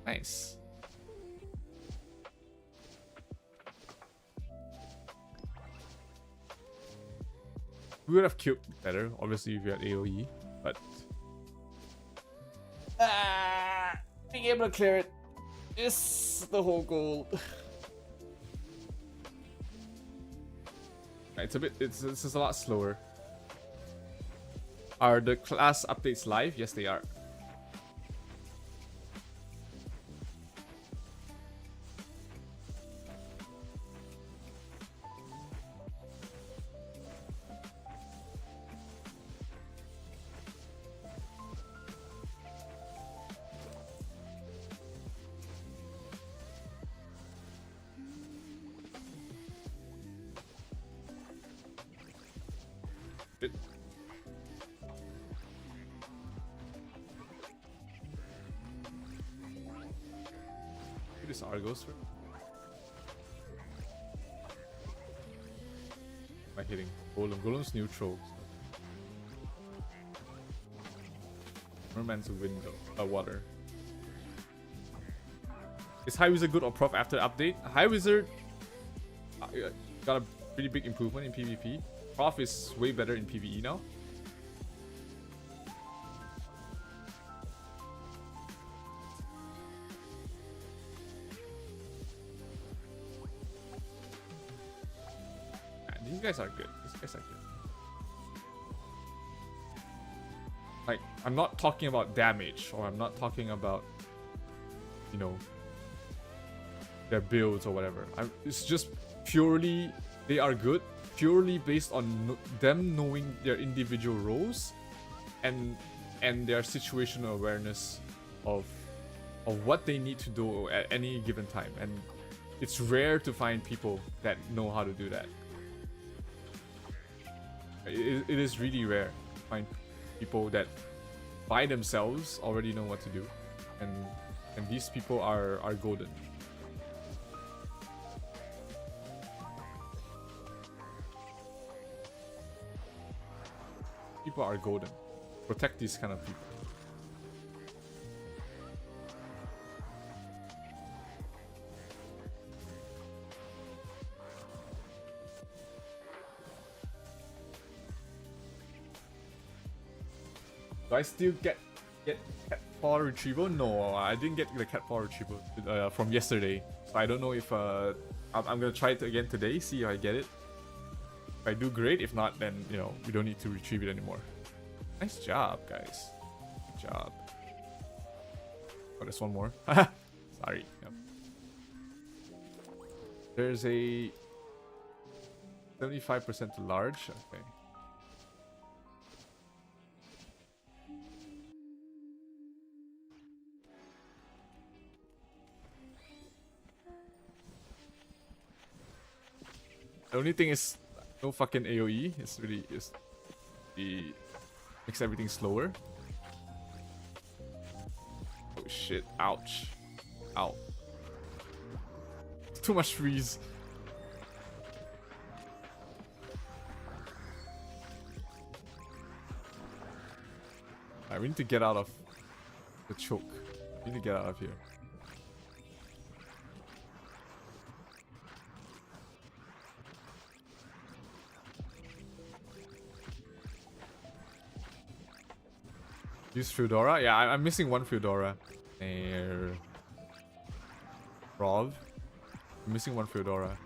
Nice. We would have killed better, obviously, if you had AoE, but being able to clear it is the whole goal. It's just a lot slower. Are the class updates live? Yes, they are. this Argos for. Am I hitting? Golem. Golem's neutral. Merman's a window. Water. Is High Wizard good or prof after update? High Wizard got a pretty big improvement in PvP. Prof is way better in PvE now. Man, these guys are good. These guys are good. Like, I'm not talking about damage, or I'm not talking about, you know, their builds or whatever. It's just purely, they are good, purely based on them knowing their individual roles and their situational awareness of what they need to do at any given time. And it's rare to find people that know how to do that. It is really rare to find people that by themselves already know what to do, and these people are golden. People are golden. Protect these kind of people. Do I still get cat paw retrieval? No, I didn't get the cat paw retrieval from yesterday. So I don't know if I'm gonna try it again today, see if I get it. If I do, great. If not, then you know we don't need to retrieve it anymore. Nice job, guys. Good job. Oh, there's one more. Sorry. Yep. There's a 75% to large. Okay. The only thing is no fucking AoE. It's really just makes everything slower. Oh shit! Ouch! Ow! Too much freeze. Alright, we need to get out of the choke. We need to get out of here. Use Feudora? Yeah, I'm missing one Feudora. Rov. I'm missing one Feudora.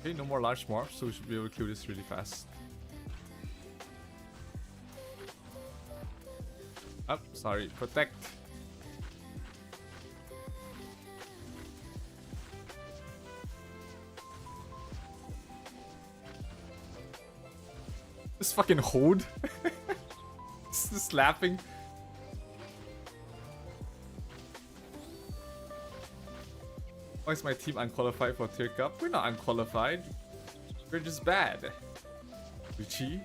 Okay, no more large morphs, so we should be able to kill this really fast. Oh, sorry. Protect. This fucking hold. Just laughing. Why is my team unqualified for tier cup? We're not unqualified. We're just bad. Richie.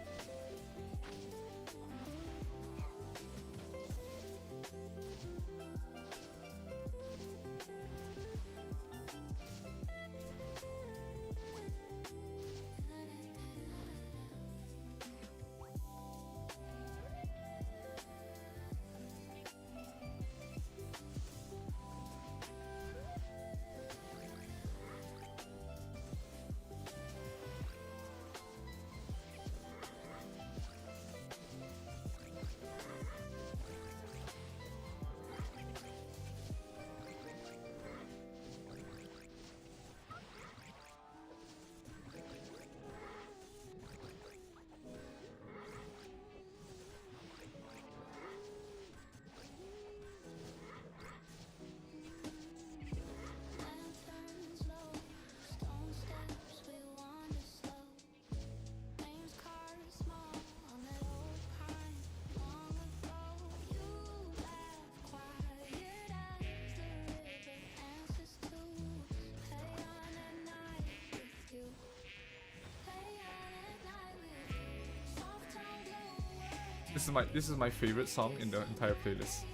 This is my favorite song in the entire playlist.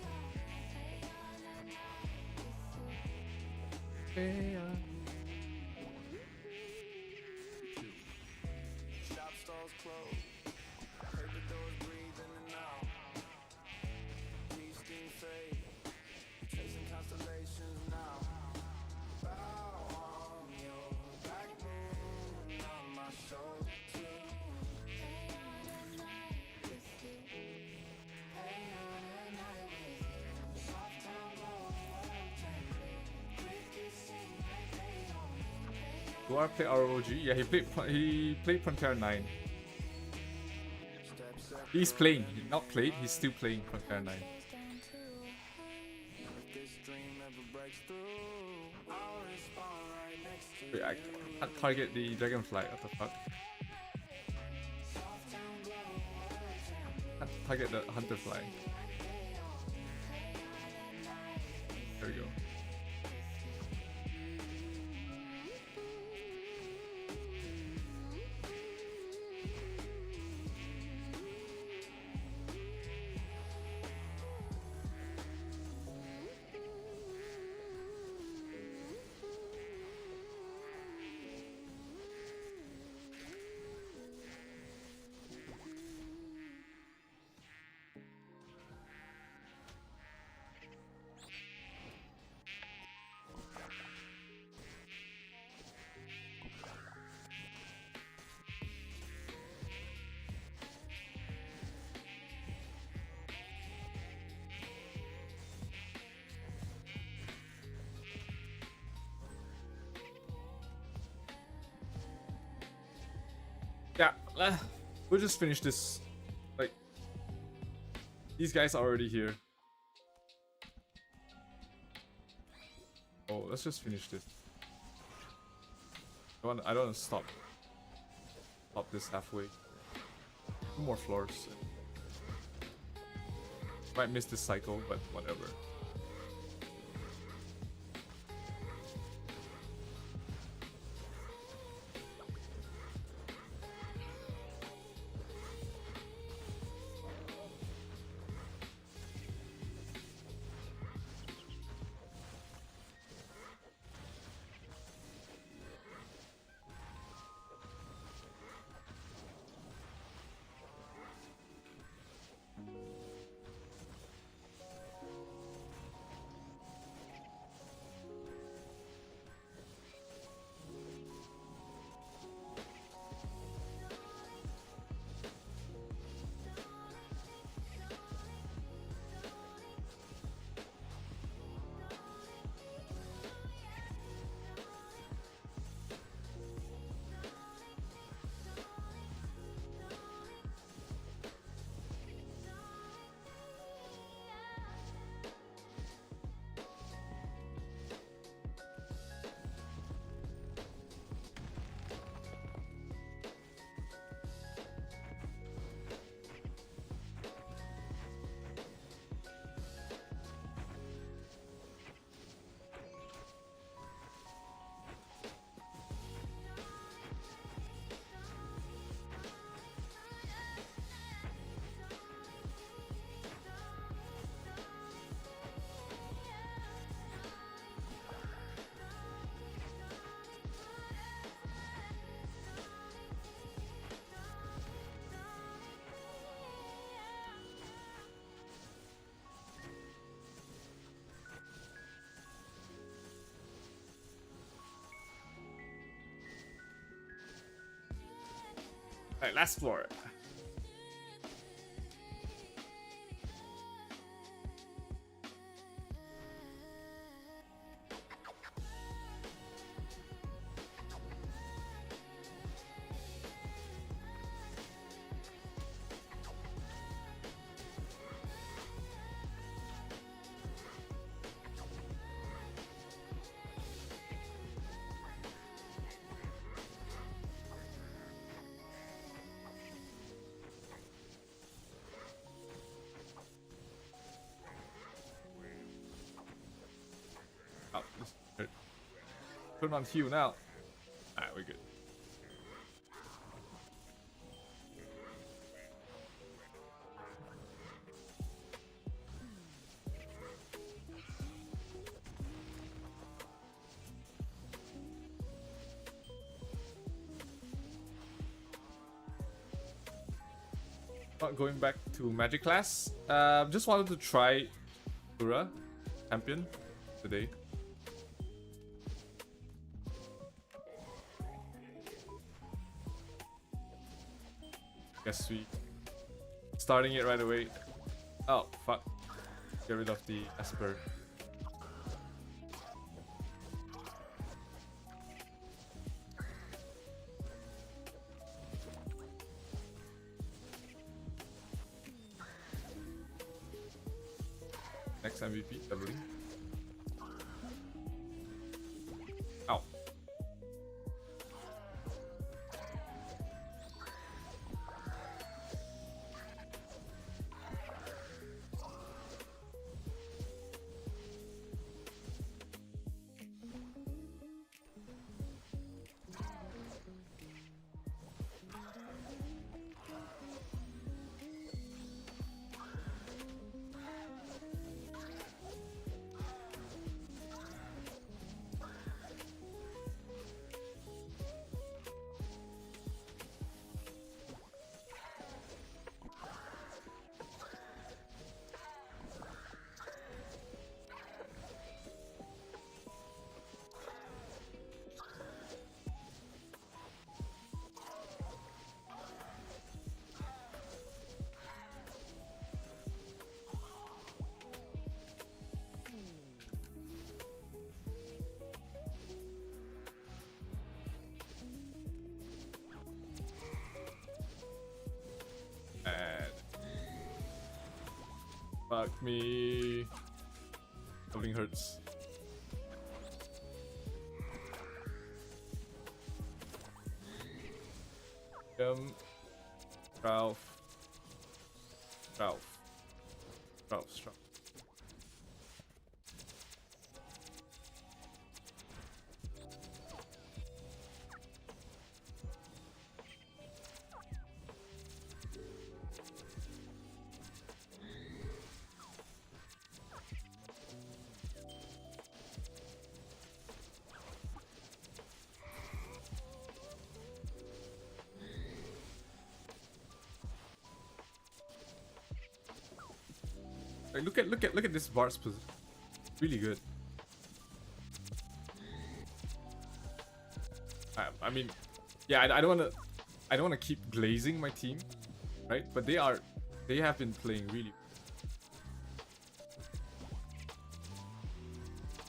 Shop stalls closed. Paper doors breathe in and out. Leaves steam fade. Chasing constellations now. Bow on your black moon on my shoulder too. Do I play ROG? Yeah, he played Prontera-5. He's playing. He's not played. He's still playing Prontera-5. If this dream ever breaks through, I'll respond right next to Wait, I can't target the dragonfly. What the fuck? Can't target the hunterfly. There we go. Yeah, we'll just finish this. Like, these guys are already here. Oh, let's just finish this. I don't want to stop this halfway. Two more floors. Might miss this cycle, but whatever. Alright, last floor. Oh, put him on heal now. Alright, we're good. Not going back to magic class. Just wanted to try Sura champion today. Guess we starting it right away. Oh fuck! Get rid of the Esper. Next MVP, doubling. Ow. Fuck me. Something hurts. Ralph. Strong. Like, look at this Bard's position. Really good. I mean, yeah, I don't wanna keep glazing my team, right? But they have been playing really,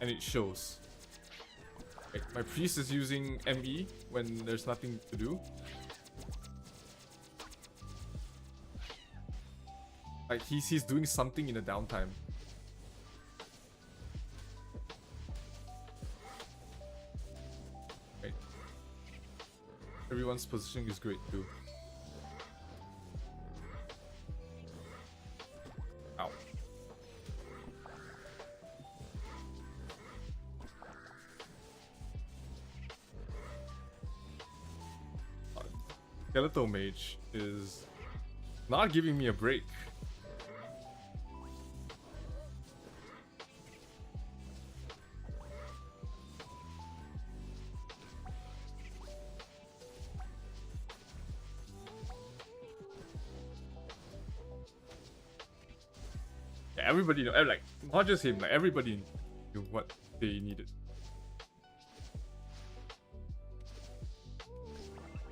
and it shows. Like, my priest is using ME when there's nothing to do. Like, he's doing something in the downtime. Okay. Everyone's positioning is great too. Ow. Skeletal Mage is not giving me a break. Everybody know, like, not just him, like everybody knew what they needed.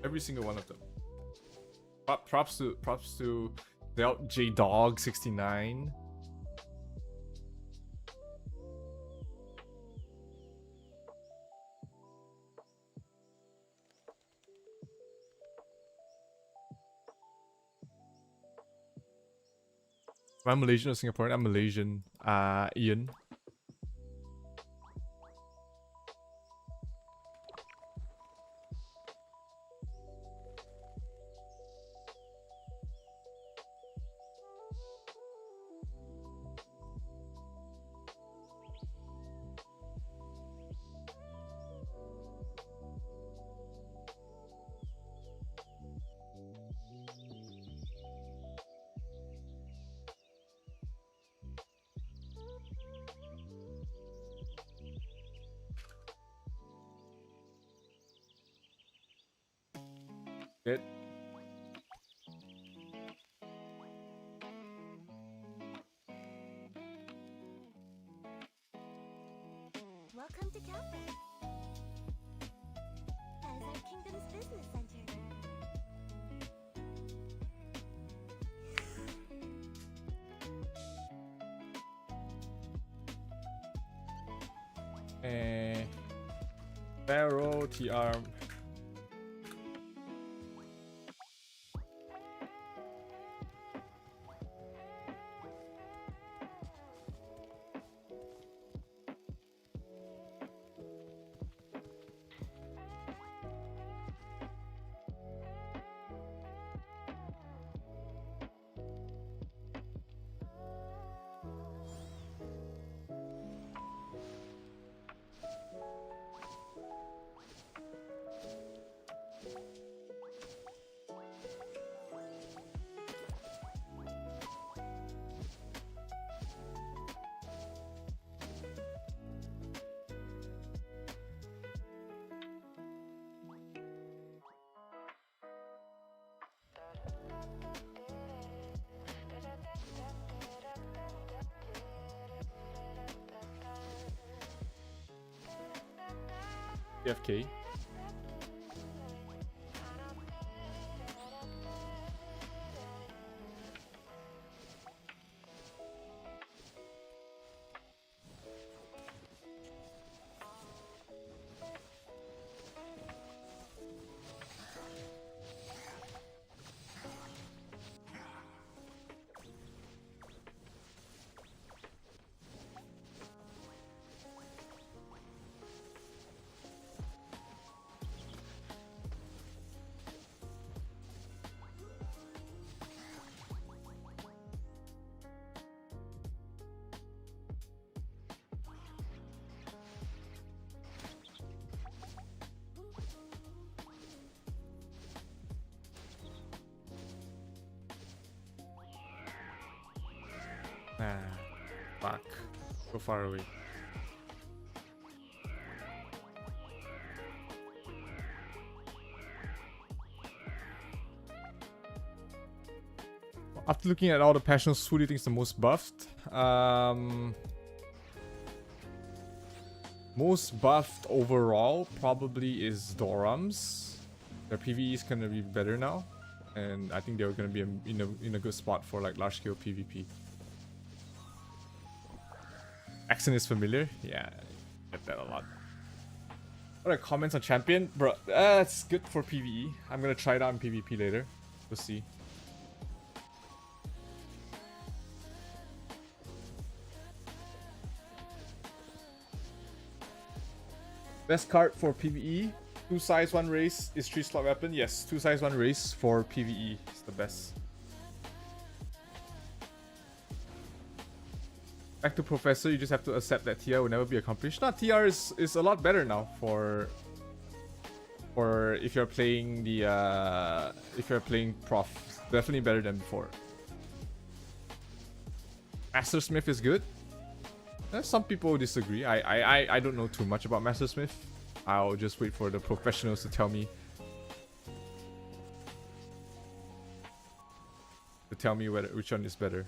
Every single one of them. Props to JDog69. I'm Malaysian or Singaporean? I'm Malaysian. Ian. Good. Welcome to Cafe. As our kingdom's business center. Pharaoh, TR. FK. Ah, fuck. So far away. After looking at all the passions, who do you think is the most buffed? Most buffed overall probably is Dorams. Their PvE is gonna be better now, and I think they're gonna be in a good spot for like large scale PvP. Accent is familiar, yeah, I get that a lot. What are comments on champion, bro? It's good for PvE. I'm gonna try it out in PvP later. We'll see. Best card for PvE, 2 size 1 race is 3 slot weapon. Yes, 2 size 1 race for PvE is the best. Back to Professor, you just have to accept that TR will never be accomplished. No, TR is a lot better now for if you're playing the if you're playing Prof. Definitely better than before. Master Smith is good. Some people disagree. I don't know too much about Master Smith. I'll just wait for the professionals to tell me. Which one is better.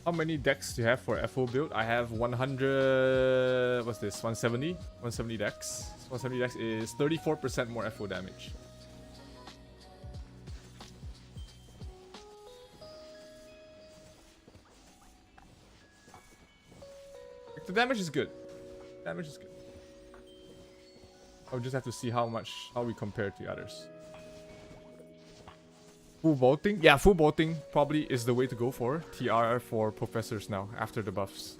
How many decks do you have for FO build? I have 100... What's this? 170? 170 decks. 170 decks is 34% more FO damage. The damage is good. Damage is good. I'll just have to see how we compare to the others. Full bolting? Yeah, full bolting probably is the way to go for TR for professors now, after the buffs.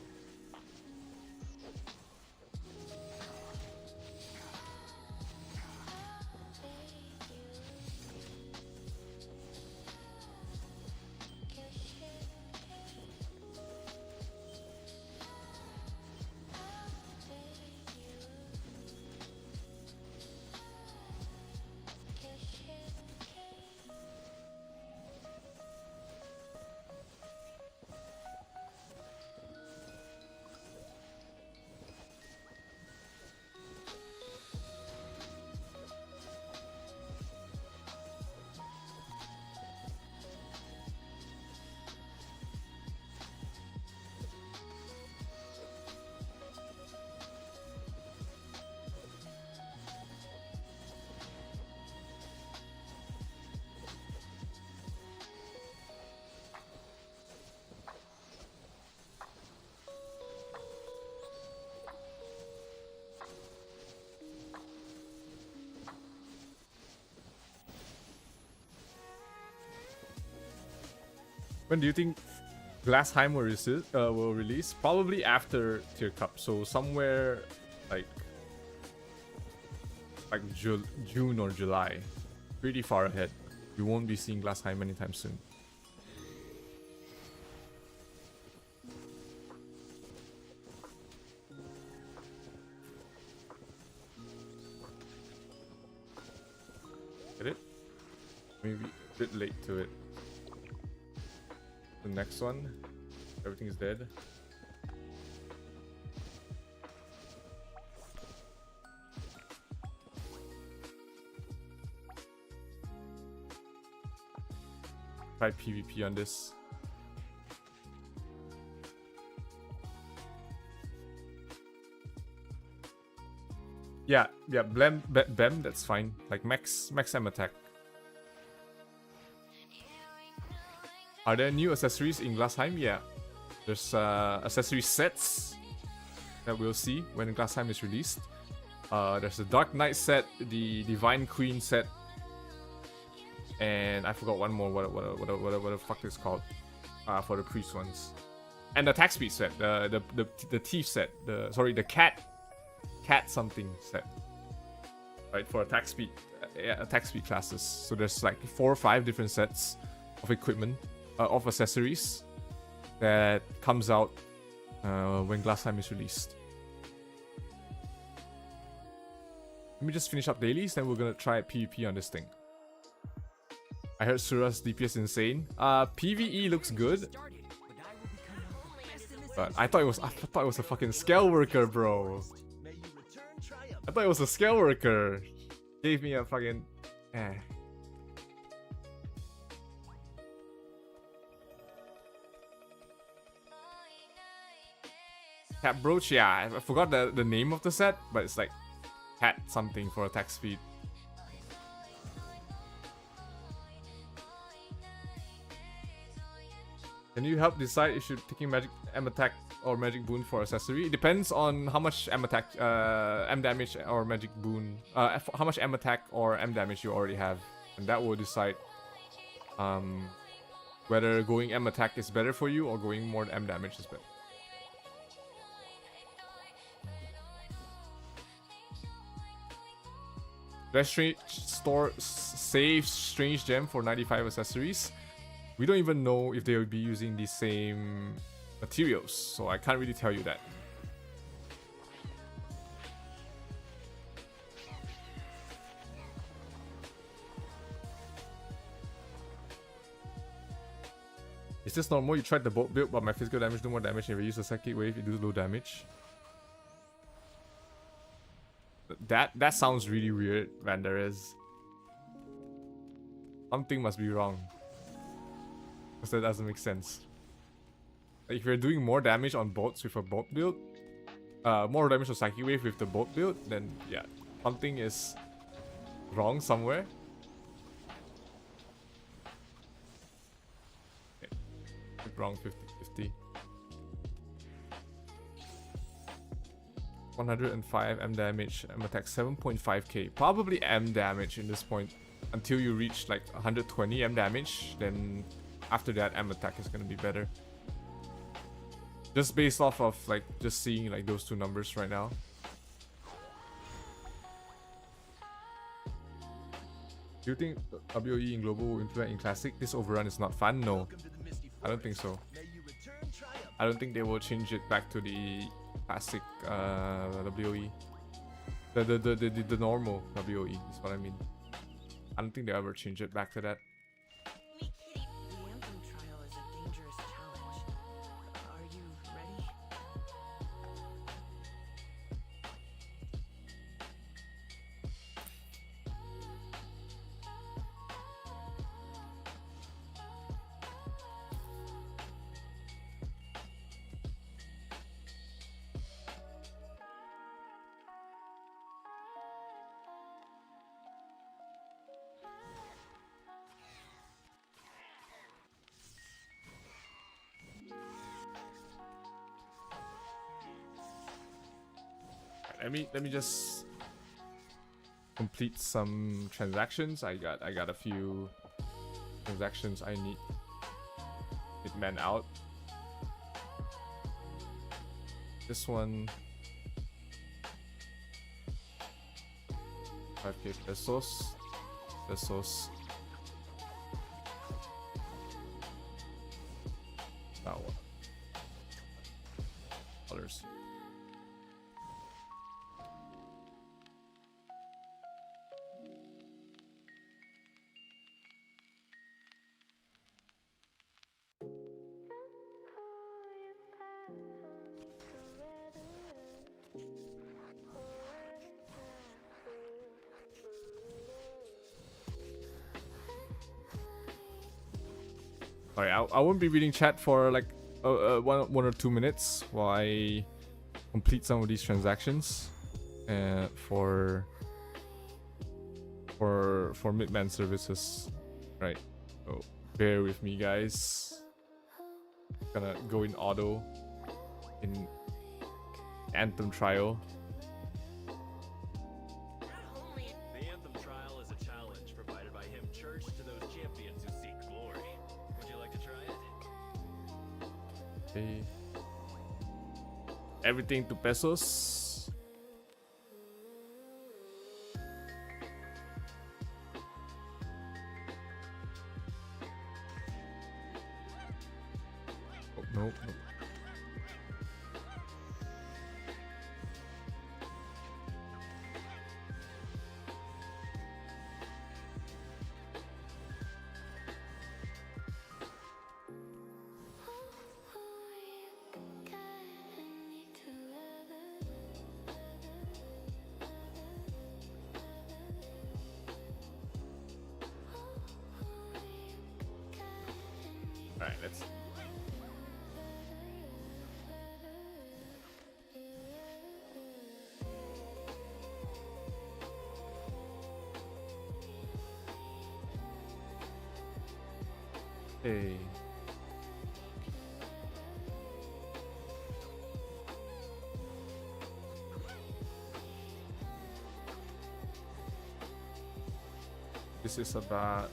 When do you think Glassheim will release? Probably after Tier Cup, so somewhere like June or July. Pretty far ahead. You won't be seeing Glassheim anytime soon. Get it? Maybe a bit late to it. The next one. Everything is dead. Try PvP on this. Yeah, Bem, that's fine. Like max M attack. Are there new accessories in Glassheim? Yeah. There's accessory sets that we'll see when Glassheim is released. There's the Dark Knight set, the Divine Queen set, and I forgot one more. What the fuck is called? For the priest ones, and the attack speed set, the thief set, the cat something set, right, for attack speed classes. So there's like 4 or 5 different sets of equipment, of accessories that comes out when Glassheim is released. Let me just finish up dailies, then we're gonna try PvP on this thing. I heard Sura's DPS is insane. PvE looks good, but I thought it was a fucking scale worker, bro. I thought it was a scale worker. Gave me a fucking Cat Brooch, yeah, I forgot the name of the set, but it's like cat something for attack speed. Can you help decide if you're taking magic M attack or magic boon for accessory? It depends on how much M attack, M damage or magic boon, how much M attack or M damage you already have, and that will decide whether going M attack is better for you or going more M damage is better. Let's save strange gem for 95 accessories. We don't even know if they will be using the same materials, so I can't really tell you that. Is this normal? You tried the bolt build, but my physical damage do more damage, and if you use a psychic wave, it does low damage. That sounds really weird, Vanderez. Something must be wrong, because that doesn't make sense. If you're doing more damage on bolts with a bolt build, more damage on psychic wave with the bolt build, then yeah, something is wrong somewhere. Okay. Wrong 50-50. 105 M damage, M attack 7.5k. Probably M damage in this point until you reach like 120 M damage. Then after that, M attack is gonna be better. Just based off of like just seeing like those two numbers right now. Do you think WoE in global will implement in classic? This overrun is not fun. No, I don't think so. I don't think they will change it back to the classic WoE. The normal WoE is what I mean. I don't think they ever change it back to that. The Anthem trial is a dangerous challenge. Are you ready? Let me just complete some transactions. I got a few transactions I need Hitman out. This one 5k pesos. That one. Others. Alright, I won't be reading chat for like one or 2 minutes while I complete some of these transactions for Midman services. Right. So bear with me, guys. Gonna go in auto in Anthem trial. The Anthem trial is a challenge provided by him church to those champions who seek glory. Would you like to try it? Okay. Everything to pesos. Oh, no. Alright, let's. Hey. This is about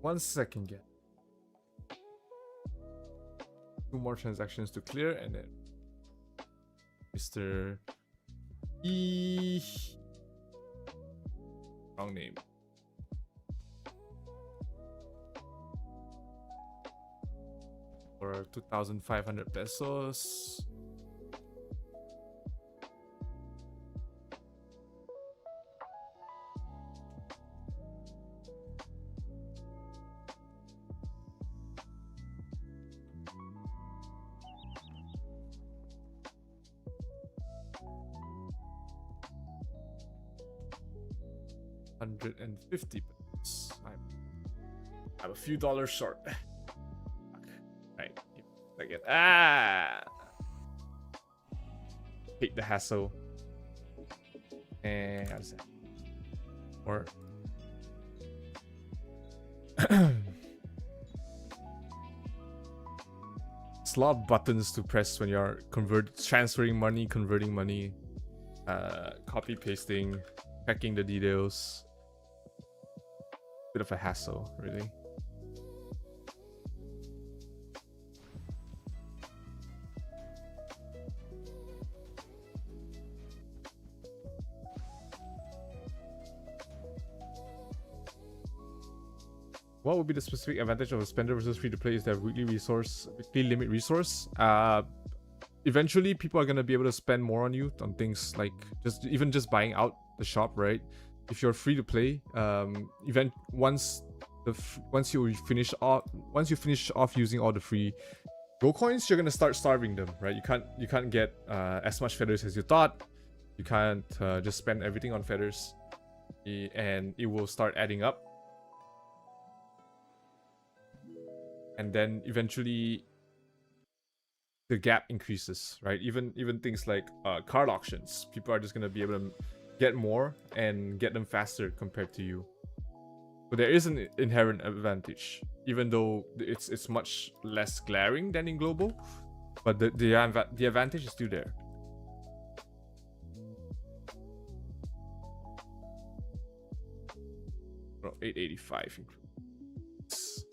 one second, get 2 more transactions to clear, and then Mr. E. Wrong name. For 2,500 pesos. $150. I'm a few dollars short. Fuck. Right. Again. Hate the hassle. And how's that? Or it's a lot of buttons to press when you're transferring money, converting money, copy pasting, checking the details. Bit of a hassle, really. What would be the specific advantage of a spender versus free to play? Is there weekly limit resource? Eventually people are gonna be able to spend more on you on things like just buying out the shop, right? If you're free to play, once you finish off using all the free gold coins, you're gonna start starving them, right? You can't get as much feathers as you thought. You can't just spend everything on feathers, and it will start adding up. And then eventually the gap increases, right? Even things like card auctions, people are just gonna be able to get more and get them faster compared to you. So there is an inherent advantage, even though it's much less glaring than in global, but the advantage is still there. Oh, 885 includes.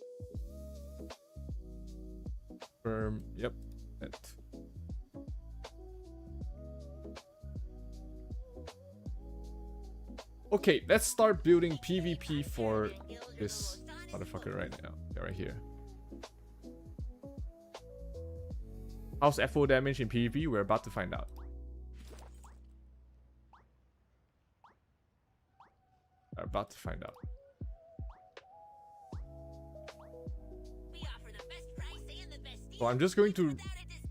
Firm, yep. That. Okay, let's start building PvP for this motherfucker right now. Yeah, right here. How's FO damage in PvP? We're about to find out. We're about to find out. So I'm just going to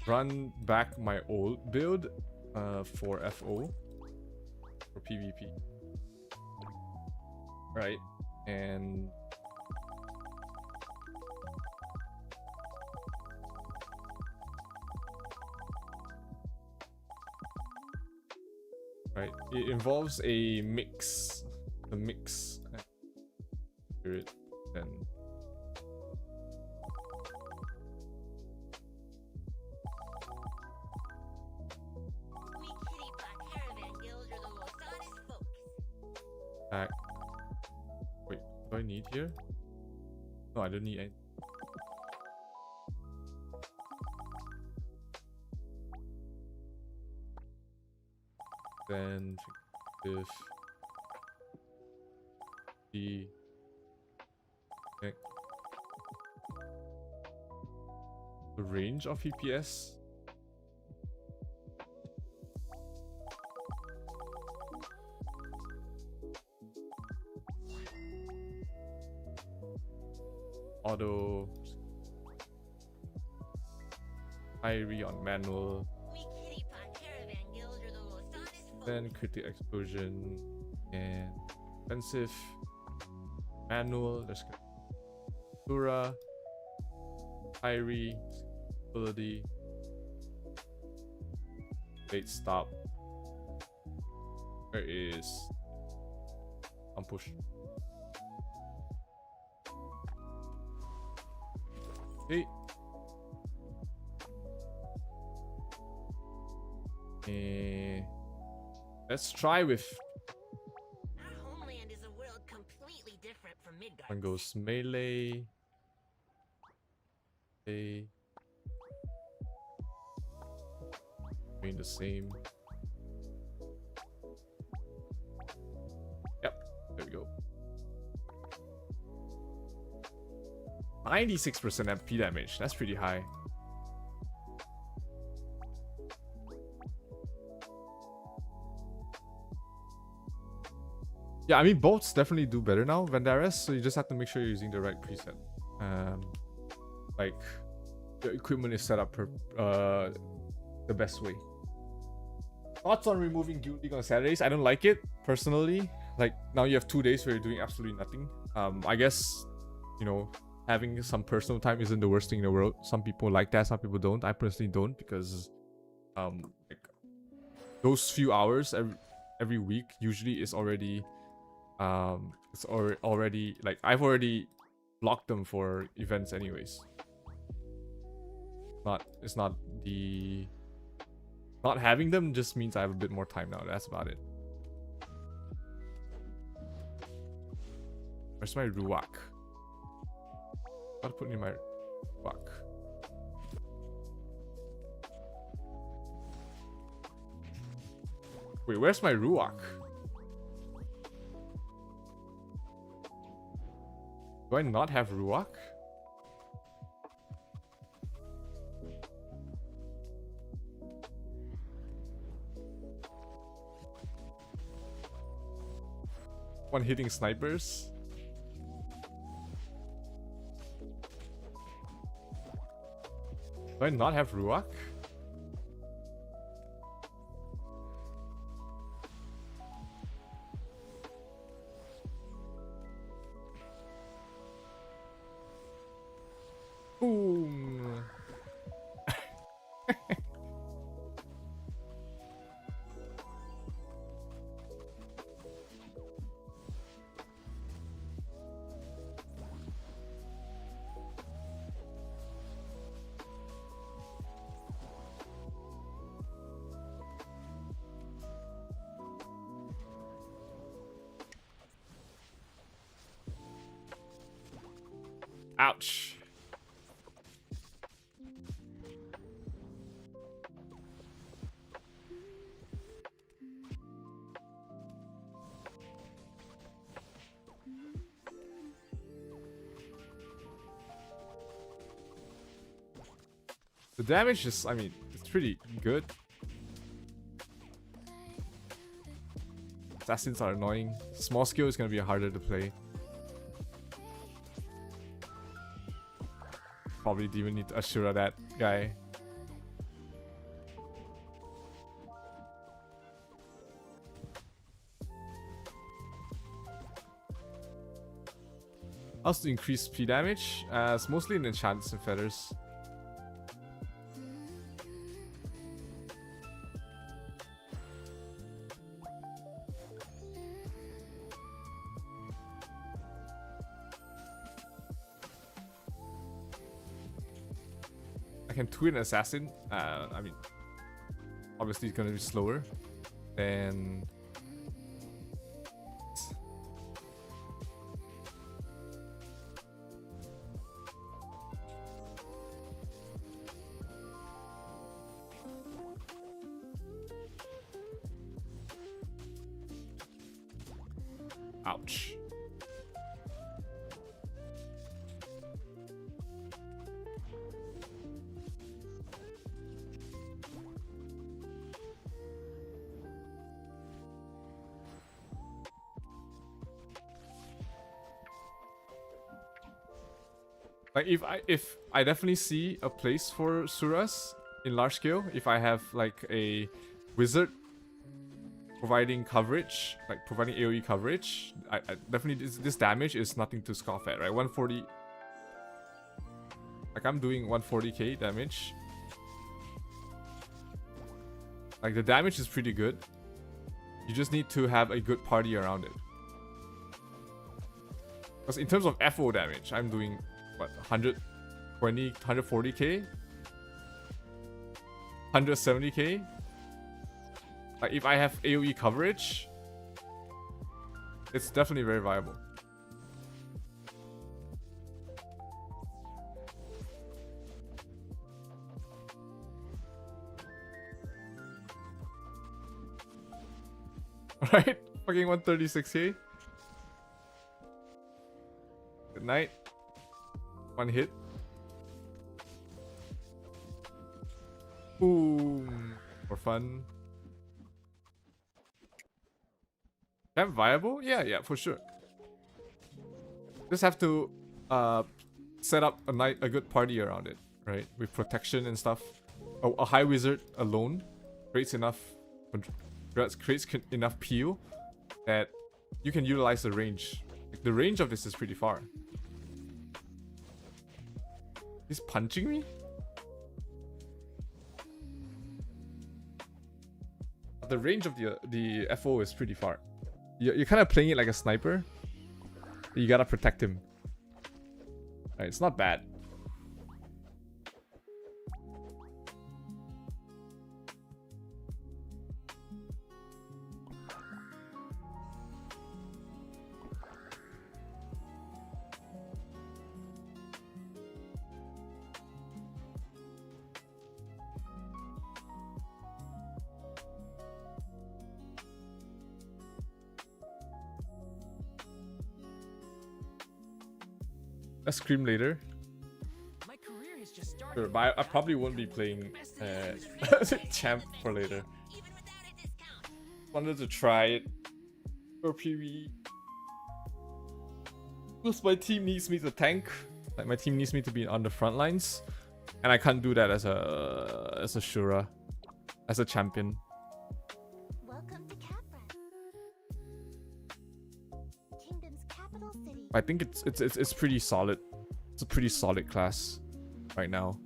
run back my old build for FO for PvP. Right, and right, it involves a mix, spirit, then back. Wait, do I need here? No, I don't need any. Then if the range of EPS. Auto Irie on manual, then critic explosion and offensive manual. There's Sura, Irie, ability, bait stop. There is push. Okay. Let's try with. Our homeland is a world completely different from Midgard. One goes melee. Okay. Remain the same. Yep. There we go. 96% MP damage. That's pretty high. Yeah, I mean, bolts definitely do better now, Vandaris, so you just have to make sure you're using the right preset. Like, your equipment is set up the best way. Thoughts on removing Guild League on Saturdays? I don't like it, personally. Like, now you have 2 days where you're doing absolutely nothing. I guess, you know, having some personal time isn't the worst thing in the world. Some people like that, some people don't. I personally don't, because like, those few hours every week usually is already it's already like I've already blocked them for events anyways. It's not the not having them just means I have a bit more time now. That's about it. Where's my Ruach? Gotta put in my Ruach. Wait, where's my Ruach? Do I not have Ruach? One hitting snipers? Do I not have Ruach? Boom. Ouch. The damage is, I mean, it's pretty good. Assassins are annoying. Small scale is gonna be harder to play. Probably even need to Ashura that guy. Also increase P damage. It's mostly in enchantments and feathers. I can twin assassin. I mean, obviously it's gonna be slower than. Ouch. Like if I definitely see a place for Suras in large scale, if I have like a wizard providing coverage, like providing AoE coverage, I definitely this damage is nothing to scoff at, right? 140. Like I'm doing 140k damage. Like the damage is pretty good. You just need to have a good party around it. Because in terms of FO damage, I'm doing what, 120, 140k? 170k? Like if I have AoE coverage, it's definitely very viable. Alright, fucking 136k. Good night. One hit. Boom. For fun. Camp viable? Yeah, for sure. Just have to set up a good party around it, right? With protection and stuff. A high wizard alone creates enough peel that you can utilize the range. Like, the range of this is pretty far. He's punching me? The range of the FO is pretty far. You're kind of playing it like a sniper. You gotta protect him. Right, it's not bad. Let's scream later. My career has just started. Sure, but I probably won't be playing champ for later. Wanted to try it for PvE. Because my team needs me to tank. Like my team needs me to be on the front lines. And I can't do that as a Sura, as a champion. Welcome to Capra, Kingdom's capital city. I think it's pretty solid. It's a pretty solid class right now.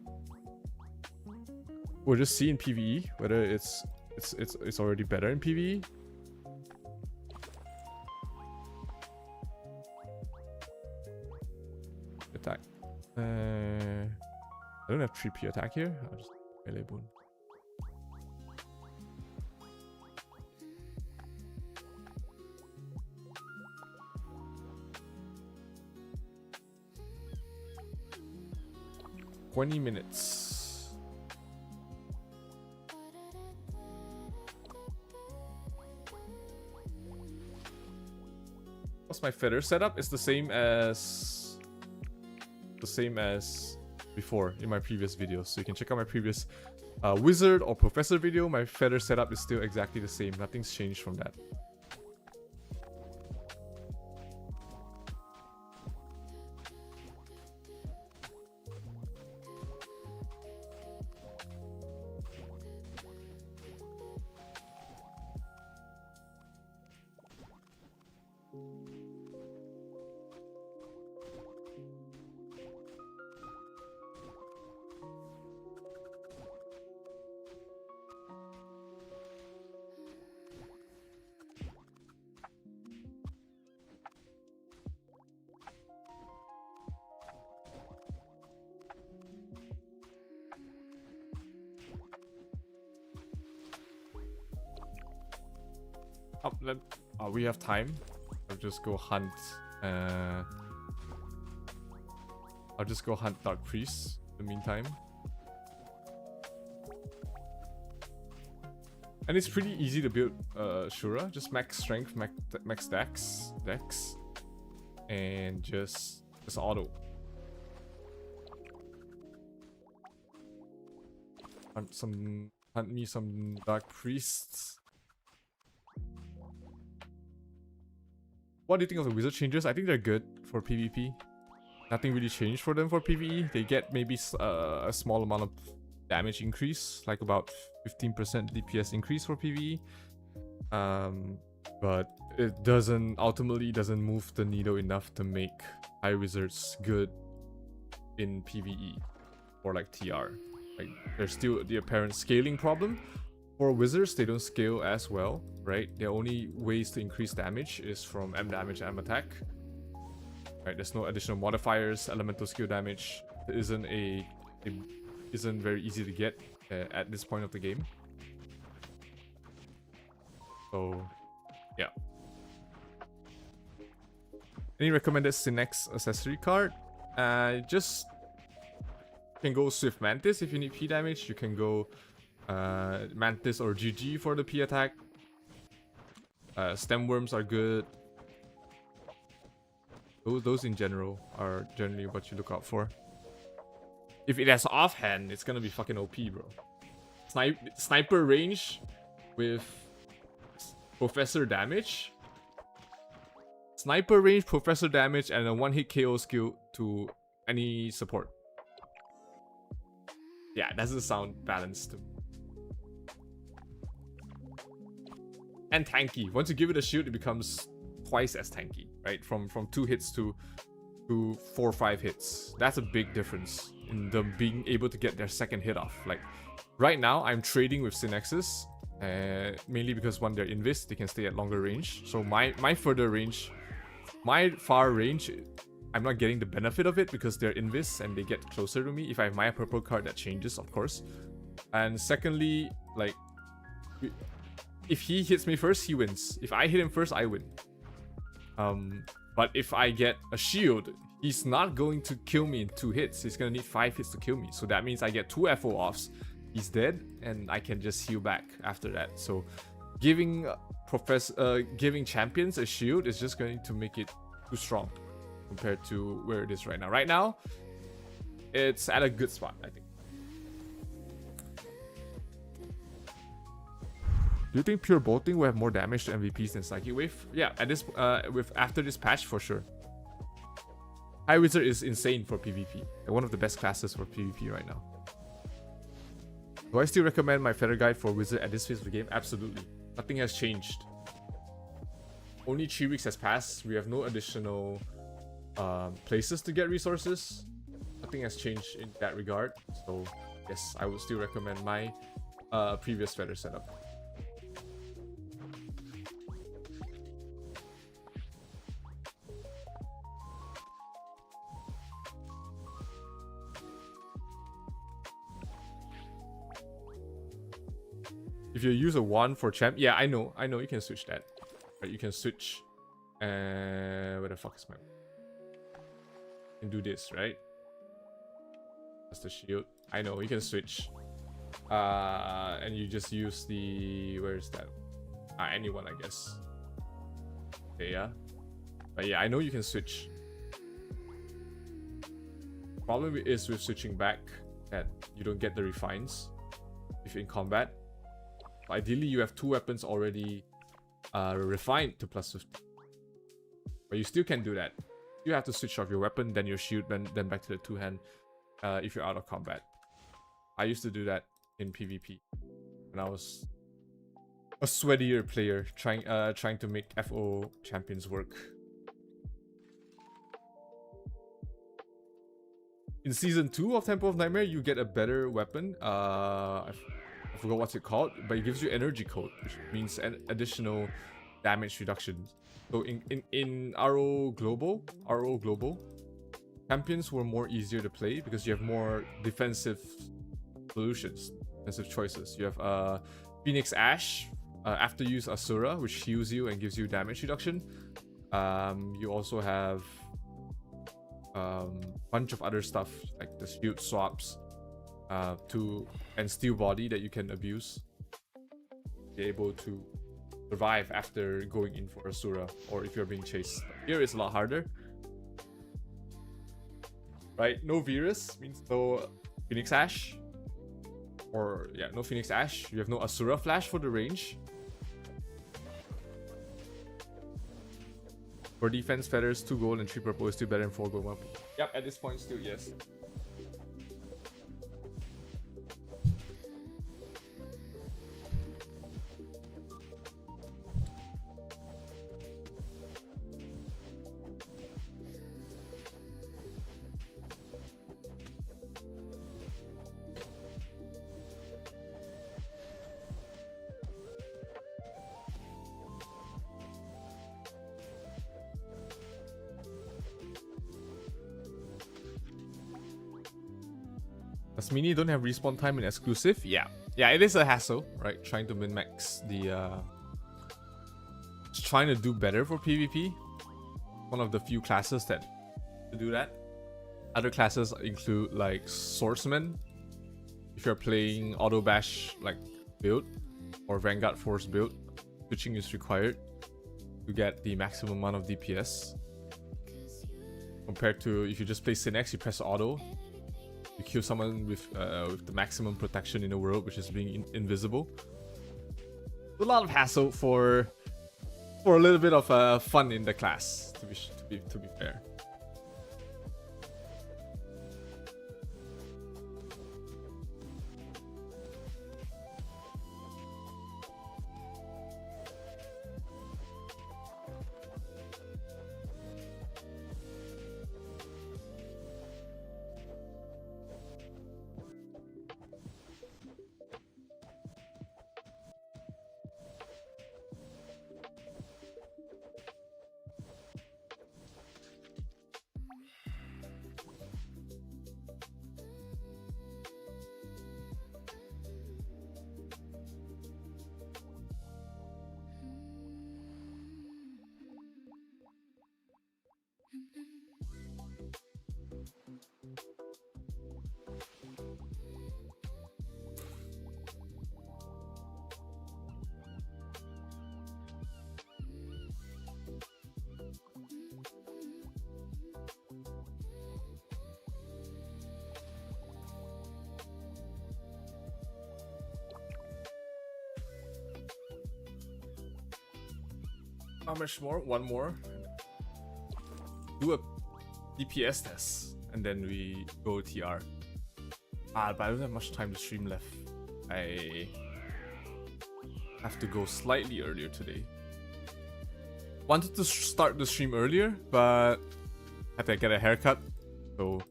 We'll just see in PvE whether it's already better in PvE. Attack. I don't have 3P attack here. I'll just melee boon. $20 minutes. What's my feather setup? It's the same as before in my previous videos. So you can check out my previous wizard or professor video. My feather setup is still exactly the same. Nothing's changed from that. We have time. I'll just go hunt. I'll just go hunt Dark Priest in the meantime. And it's pretty easy to build Shura. Just max strength, max dex, and just auto. Hunt me some Dark Priests. What do you think of the wizard changes? I think they're good for PvP. Nothing really changed for them for PvE. They get maybe a small amount of damage increase, like about 15% DPS increase for PvE. But it ultimately doesn't move the needle enough to make high wizards good in PvE or like TR. Like there's still the apparent scaling problem. For wizards, they don't scale as well, right? Their only ways to increase damage is from M damage and M attack. Right, there's no additional modifiers. Elemental skill damage isn't very easy to get at this point of the game. So, yeah. Any recommended Synex accessory card? Just can go Swift Mantis if you need P damage. You can go Mantis or GG for the P attack. Stem Worms are good. Those in general are generally what you look out for. If it has offhand, it's gonna be fucking OP, bro. Sniper range with Professor damage. Sniper range, Professor damage, and a one-hit KO skill to any support. Yeah, it doesn't sound balanced. And tanky. Once you give it a shield, it becomes twice as tanky, right? From 2 hits to 4 or 5 hits. That's a big difference in them being able to get their second hit off. Like right now, I'm trading with Synexes, mainly because when they're invis, they can stay at longer range. So my further range, my far range, I'm not getting the benefit of it because they're invis and they get closer to me. If I have my purple card, that changes, of course. And secondly, like, if he hits me first, he wins. If I hit him first, I win. But if I get a shield, he's not going to kill me in 2 hits. He's gonna need 5 hits to kill me. So that means I get 2 FO offs. He's dead, and I can just heal back after that. So giving champions a shield is just going to make it too strong compared to where it is right now. Right now, it's at a good spot, I think. Do you think pure bolting will have more damage to MVPs than Psychic Wave? Yeah, at this after this patch for sure. High Wizard is insane for PvP. They're one of the best classes for PvP right now. Do I still recommend my feather guide for wizard at this phase of the game? Absolutely. Nothing has changed. Only 3 weeks has passed. We have no additional places to get resources. Nothing has changed in that regard. So yes, I would still recommend my previous feather setup. If you use a wand for champ, yeah, I know you can switch that. Right, you can switch. Where the fuck is my? You can do this, right? That's the shield. I know you can switch. And you just use the, where is that? Anyone, I guess. Okay, yeah. But yeah, I know you can switch. Problem is with switching back that you don't get the refines if in combat. Ideally, you have 2 weapons already refined to plus 50. But you still can do that. You have to switch off your weapon, then your shield, then back to the 2-hand if you're out of combat. I used to do that in PvP when I was a sweatier player trying to make FO champions work. In Season 2 of Temple of Nightmare, you get a better weapon. I forgot what's it called, but it gives you energy code, which means an additional damage reduction. So in RO Global, champions were more easier to play because you have more defensive solutions, defensive choices. You have Phoenix Ash after you use Sura, which heals you and gives you damage reduction. You also have bunch of other stuff like the shield swaps and steel body that you can abuse. Be able to survive after going in for a Sura or if you're being chased. Here it's a lot harder. Right? No Virus means no Phoenix Ash. Or yeah, no Phoenix Ash. You have no Asura Flash for the range. For defense, feathers, 2 gold and 3 purple is still better than 4 gold, 1 purple. Yep, at this point still yes. Does Mini don't have respawn time in exclusive? Yeah. Yeah, it is a hassle, right? Trying to min-max the... Just trying to do better for PvP. One of the few classes that do that. Other classes include like Swordsman. If you're playing Auto Bash like build or Vanguard Force build, switching is required to get the maximum amount of DPS. Compared to if you just play Synex, you press auto. You kill someone with the maximum protection in the world, which is being invisible. A lot of hassle for a little bit of fun in the class, to be fair. How much more? One more. Do a DPS test and then we go TR. But I don't have much time to stream left. I have to go slightly earlier today. Wanted to start the stream earlier, but had to get a haircut, so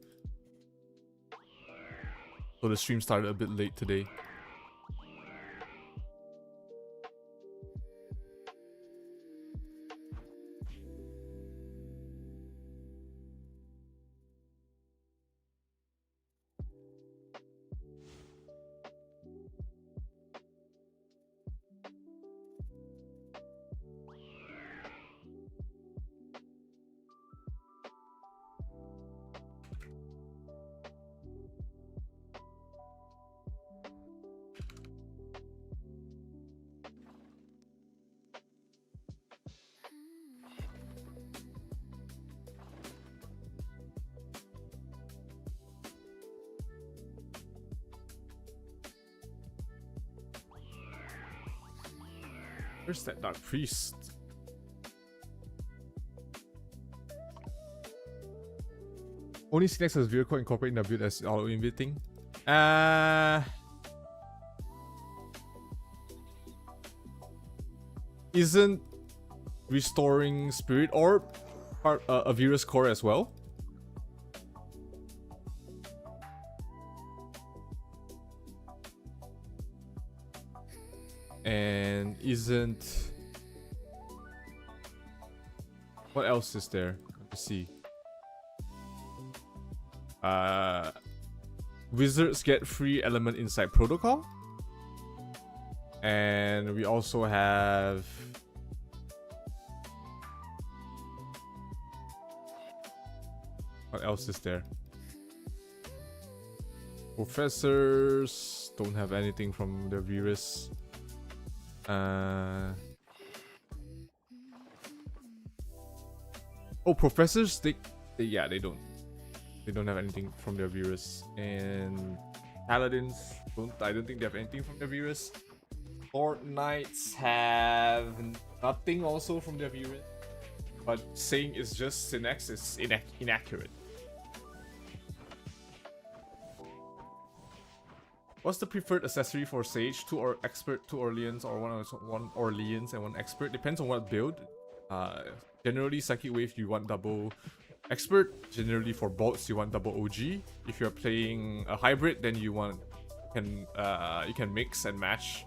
the stream started a bit late today. Where's that Dark Priest? Only Sinex has vehicle incorporating the build as auto inviting. Isn't restoring spirit orb part a Virus core as well? And isn't... What else is there? Let me see. Wizards get free element inside protocol. And we also have... What else is there? Professors don't have anything from the Virus. Oh, professors, they don't have anything from their Virus. And Paladins I don't think they have anything from their Virus. Lord Knights have nothing also from their Virus. But saying it's just Sinex is inaccurate. What's the preferred accessory for Sage? 2 or Expert, 2 Orleans, or one Orleans and 1 Expert? Depends on what build. Generally, Psychic Wave you want double Expert. Generally for bolts you want double OG. If you're playing a hybrid, then you can mix and match.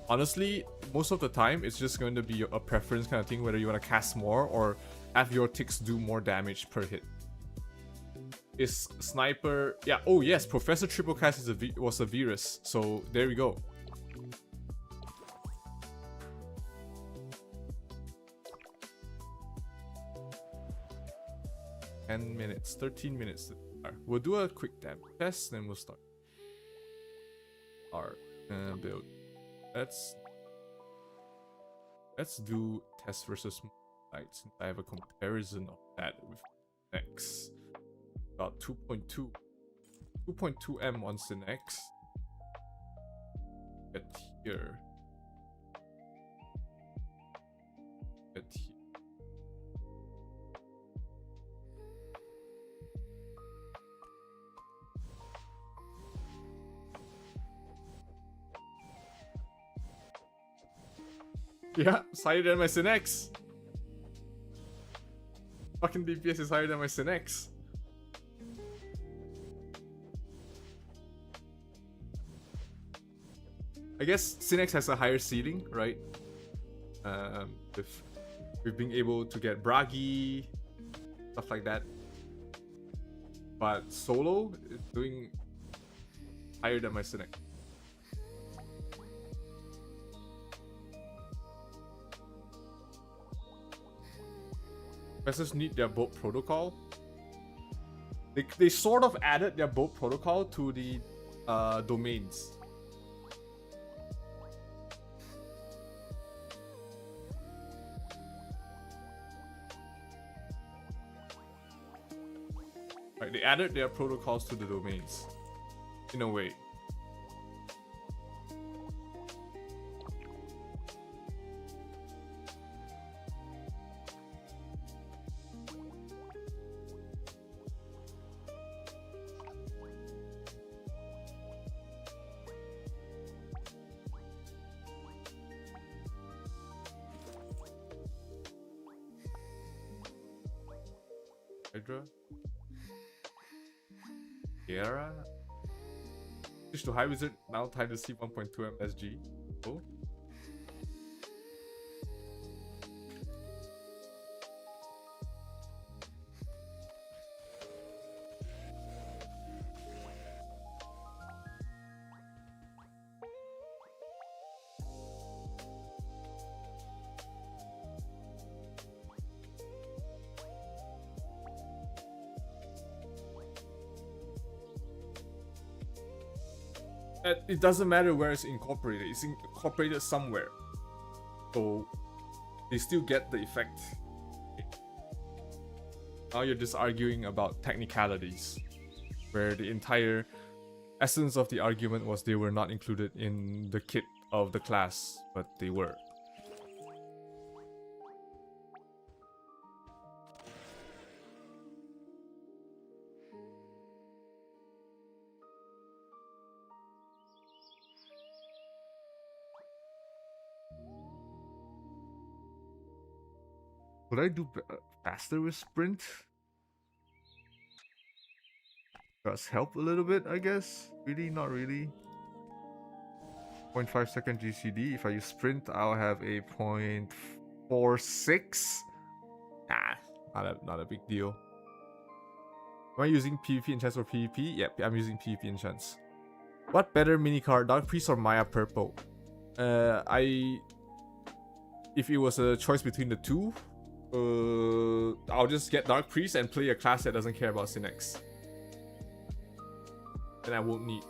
Honestly, most of the time it's just going to be a preference kind of thing, whether you want to cast more or have your ticks do more damage per hit. Is Sniper... Yeah, oh yes, Professor Triple Cast was a Virus, so there we go. $10 minutes, 13 minutes. We'll do a quick damage test, then we'll start our build. Let's do test versus Moonlight, since I have a comparison of that with Sinex. About 2.2 M on Sinex. Get here. Get here. Yeah, it's higher than my Sinex. Fucking DPS is higher than my Sinex. I guess Sinex has a higher ceiling, right? With being able to get Bragi, stuff like that. But solo is doing higher than my Sinex. Professors need their boat protocol. They sort of added their boat protocol to the domains. Right, they added their protocols to the domains, in a way. Hydra. Sierra. Switch to High Wizard, now time to see 1.2 MSG. Oh. It doesn't matter where it's incorporated. It's incorporated somewhere, so they still get the effect. Now you're just arguing about technicalities, where the entire essence of the argument was they were not included in the kit of the class, but they were. Would I do faster with sprint? Does help a little bit, I guess. Really, not really. 0.5 second GCD. If I use sprint, I'll have a 0.46. Nah, not a big deal. Am I using PvP enchants for PvP? Yep, I'm using PvP enchants. What better mini card, Dark Priest or Maya Purple? If it was a choice between the two, I'll just get Dark Priest and play a class that doesn't care about Synex. Then I won't need.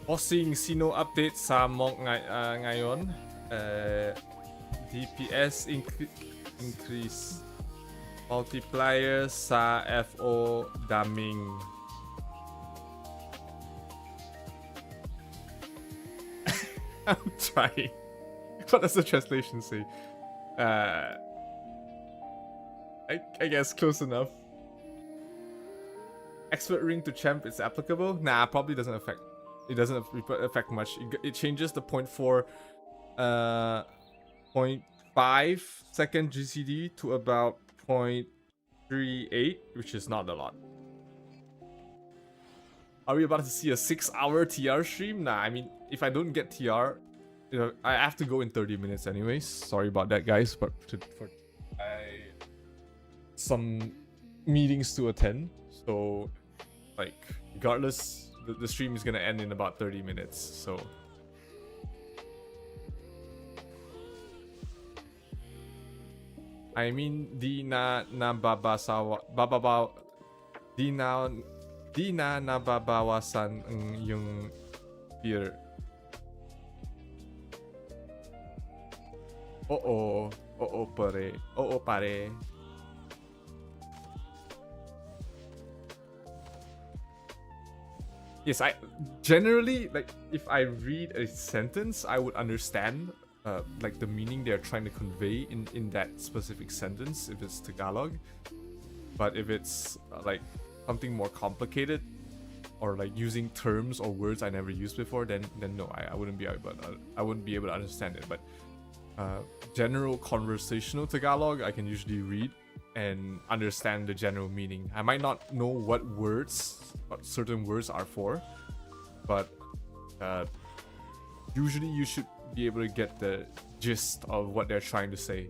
Bossing Sino update sa Monk ngayon. DPS increase. Multiplier sa FO daming. I'm trying. What does the translation say? I guess close enough. Expert ring to champ is applicable? Nah, probably doesn't affect. It doesn't affect much. It changes the 0.4, 0.5 second GCD to about 0.38, which is not a lot. Are we about to see a 6-hour TR stream? Nah, I mean, if I don't get TR, you know, I have to go in 30 minutes anyways. Sorry about that, guys, but some meetings to attend. So, like, regardless, the stream is gonna end in about 30 minutes. So, I mean, di na nababawasan yung fear. Oo pare. Yes, I generally, like, if I read a sentence, I would understand like the meaning they're trying to convey in that specific sentence if it's Tagalog. But if it's like something more complicated or like using terms or words I never used before, then no, I wouldn't be able to understand it. But general conversational Tagalog, I can usually read and understand the general meaning. I might not know what certain words are for, but usually you should be able to get the gist of what they're trying to say.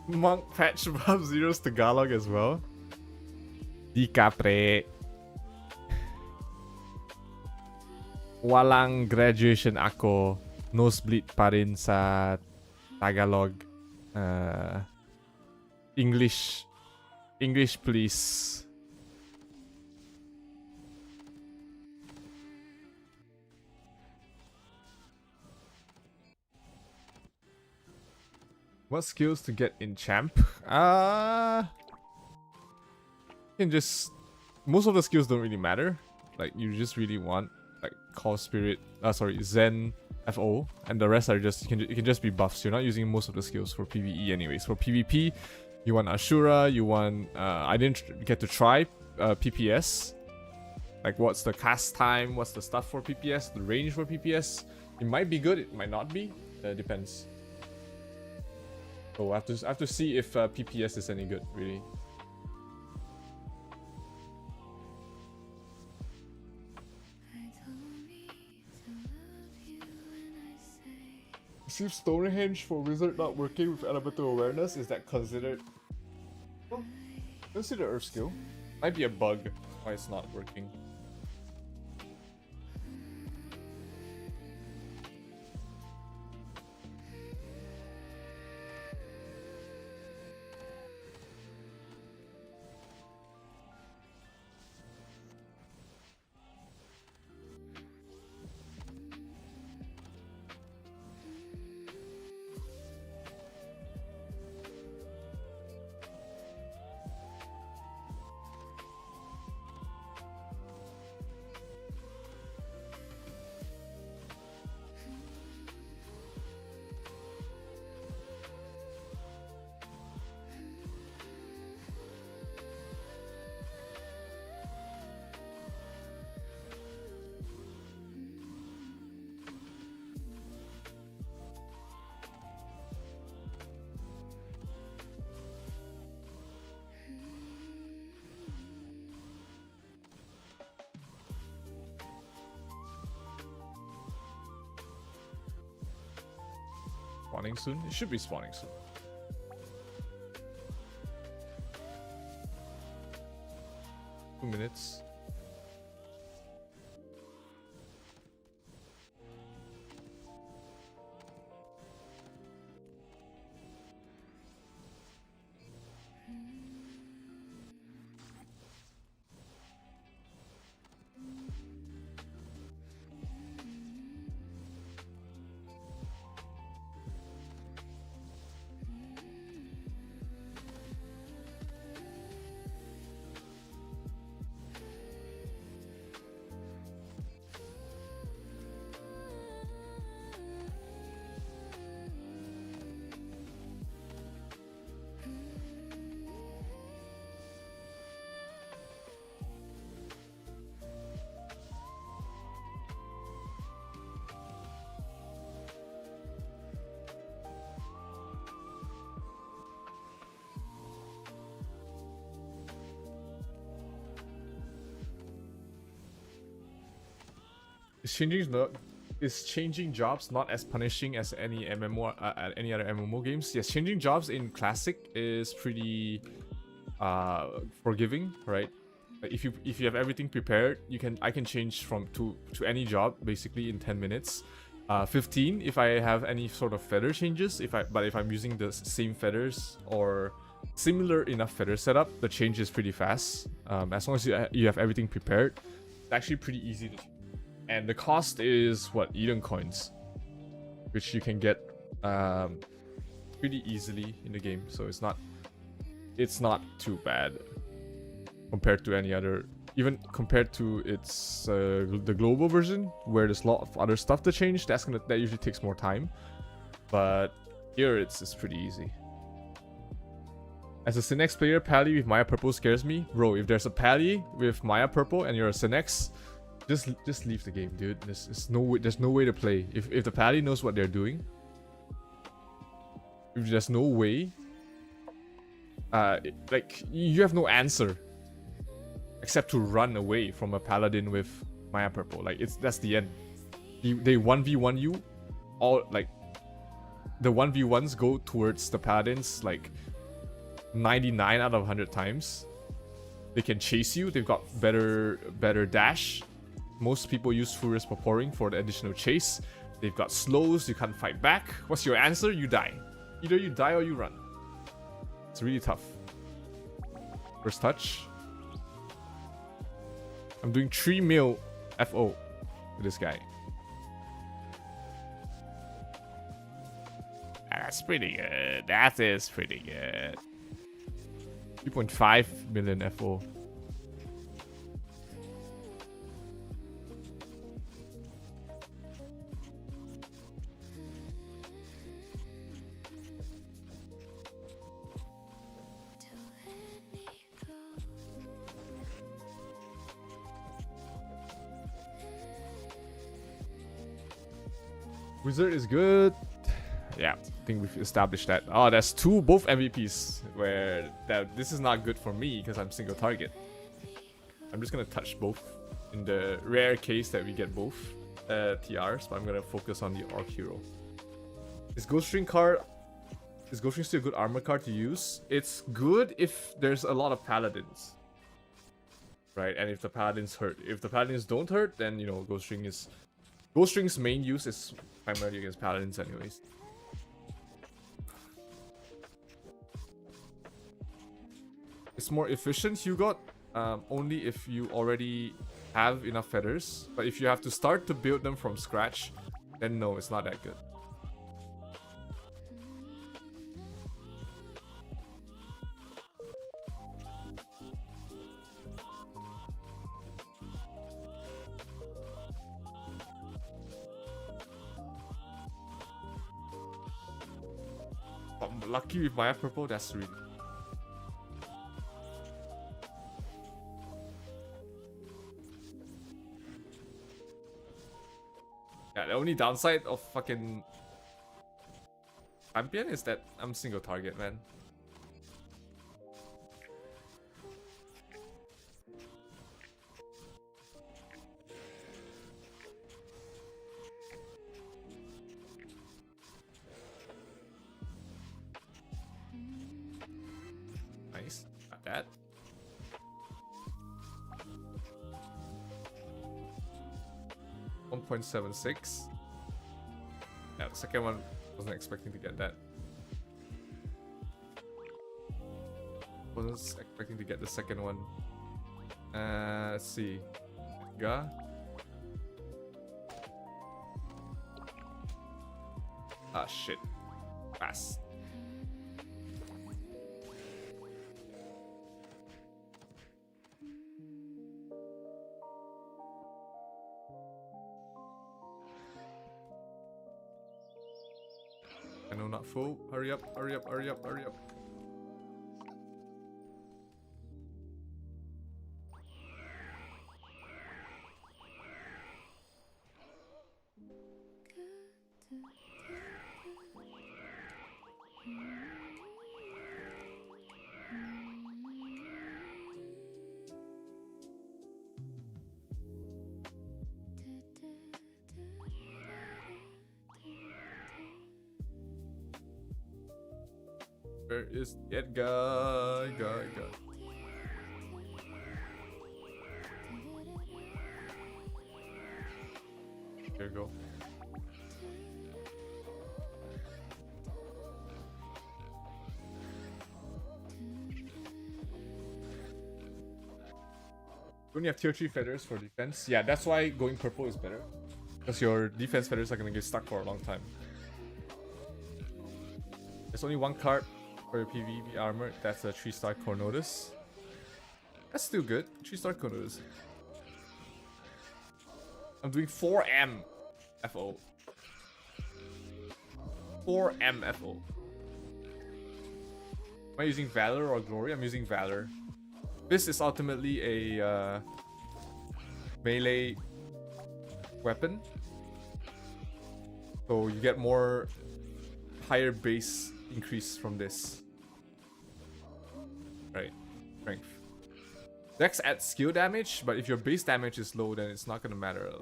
Monk patch above zeros Tagalog as well. Di kapre. Walang graduation ako. Nosebleed pa rin sa Tagalog. English please. What skills to get in champ? You can just... Most of the skills don't really matter. Like, you just really want, like, Call Spirit... Zen, FO. And the rest are just... It can just be buffs. You're not using most of the skills for PvE anyways. For PvP, you want Ashura, you want... I didn't get to try PPS. Like, what's the cast time? What's the stuff for PPS? The range for PPS? It might be good, it might not be. Depends. Oh, I have to see if PPS is any good, really. See if Stonehenge for Wizard not working with elemental awareness, is that considered... Well, consider Earth skill. Might be a bug why it's not working. Spawning soon? It should be spawning soon. Two minutes. Is changing jobs not as punishing as any any other MMO games? Yes, changing jobs in Classic is pretty forgiving, right? Like if you have everything prepared, I can change from to any job basically in 10 minutes. 15 if I have any sort of feather changes. But if I'm using the same feathers or similar enough feather setup, the change is pretty fast. As long as you have everything prepared, it's actually pretty easy to. And the cost is what, Eden coins, which you can get pretty easily in the game. So it's not too bad compared to any other, even compared to its the global version where there's a lot of other stuff to change. That usually takes more time, but here it's pretty easy. As a Synex player, Pally with Maya Purple scares me, bro. If there's a Pally with Maya Purple and you're a Synex, just leave the game, dude. There's no way to play. If the Pally knows what they're doing, if there's no way, like you have no answer except to run away from a Paladin with Maya Purple. Like that's the end. They 1v1 you, all like the 1v1s go towards the Paladins like 99 out of 100 times. They can chase you. They've got better dash. Most people use Furious Purporing for the additional chase. They've got slows. You can't fight back. What's your answer? You die. Either you die or you run. It's really tough. First touch. I'm doing 3 mil FO with this guy. That's pretty good. That is pretty good. 3.5 million FO. Wizard is good. Yeah, I think we've established that. Oh, there's both MVPs where this is not good for me because I'm single target. I'm just gonna touch both in the rare case that we get both TRs, but I'm gonna focus on the Orc Hero. Is Ghostring still a good armor card to use? It's good if there's a lot of Paladins. Right, and if the Paladins hurt. If the Paladins don't hurt, then you know Ghostring's main use is primarily against Paladins anyways. It's more efficient, Hugot, only if you already have enough feathers. But if you have to start to build them from scratch, then no, it's not that good. I'm lucky with Maya Purple, that's really... Yeah, the only downside of fucking champion is that I'm single target, man. Nice, got that. .76. Yeah, the second one wasn't expecting to get that. Wasn't expecting to get the second one. Let's see. Ga. Ah shit. Pass. I know, not full. Hurry up, hurry up, hurry up, hurry up. Where is that guy? There you go. You only have tier 3 feathers for defense. Yeah, that's why going purple is better. Because your defense feathers are gonna get stuck for a long time. There's only one card for your PvP armor. That's a 3-star Cornotus. That's still good. 3-star Cornotus. I'm doing 4M FO. 4M FO. Am I using Valor or Glory? I'm using Valor. This is ultimately a melee weapon. So you get more higher base increase from this. Right. Strength. Dex adds skill damage, but if your base damage is low, then it's not gonna matter.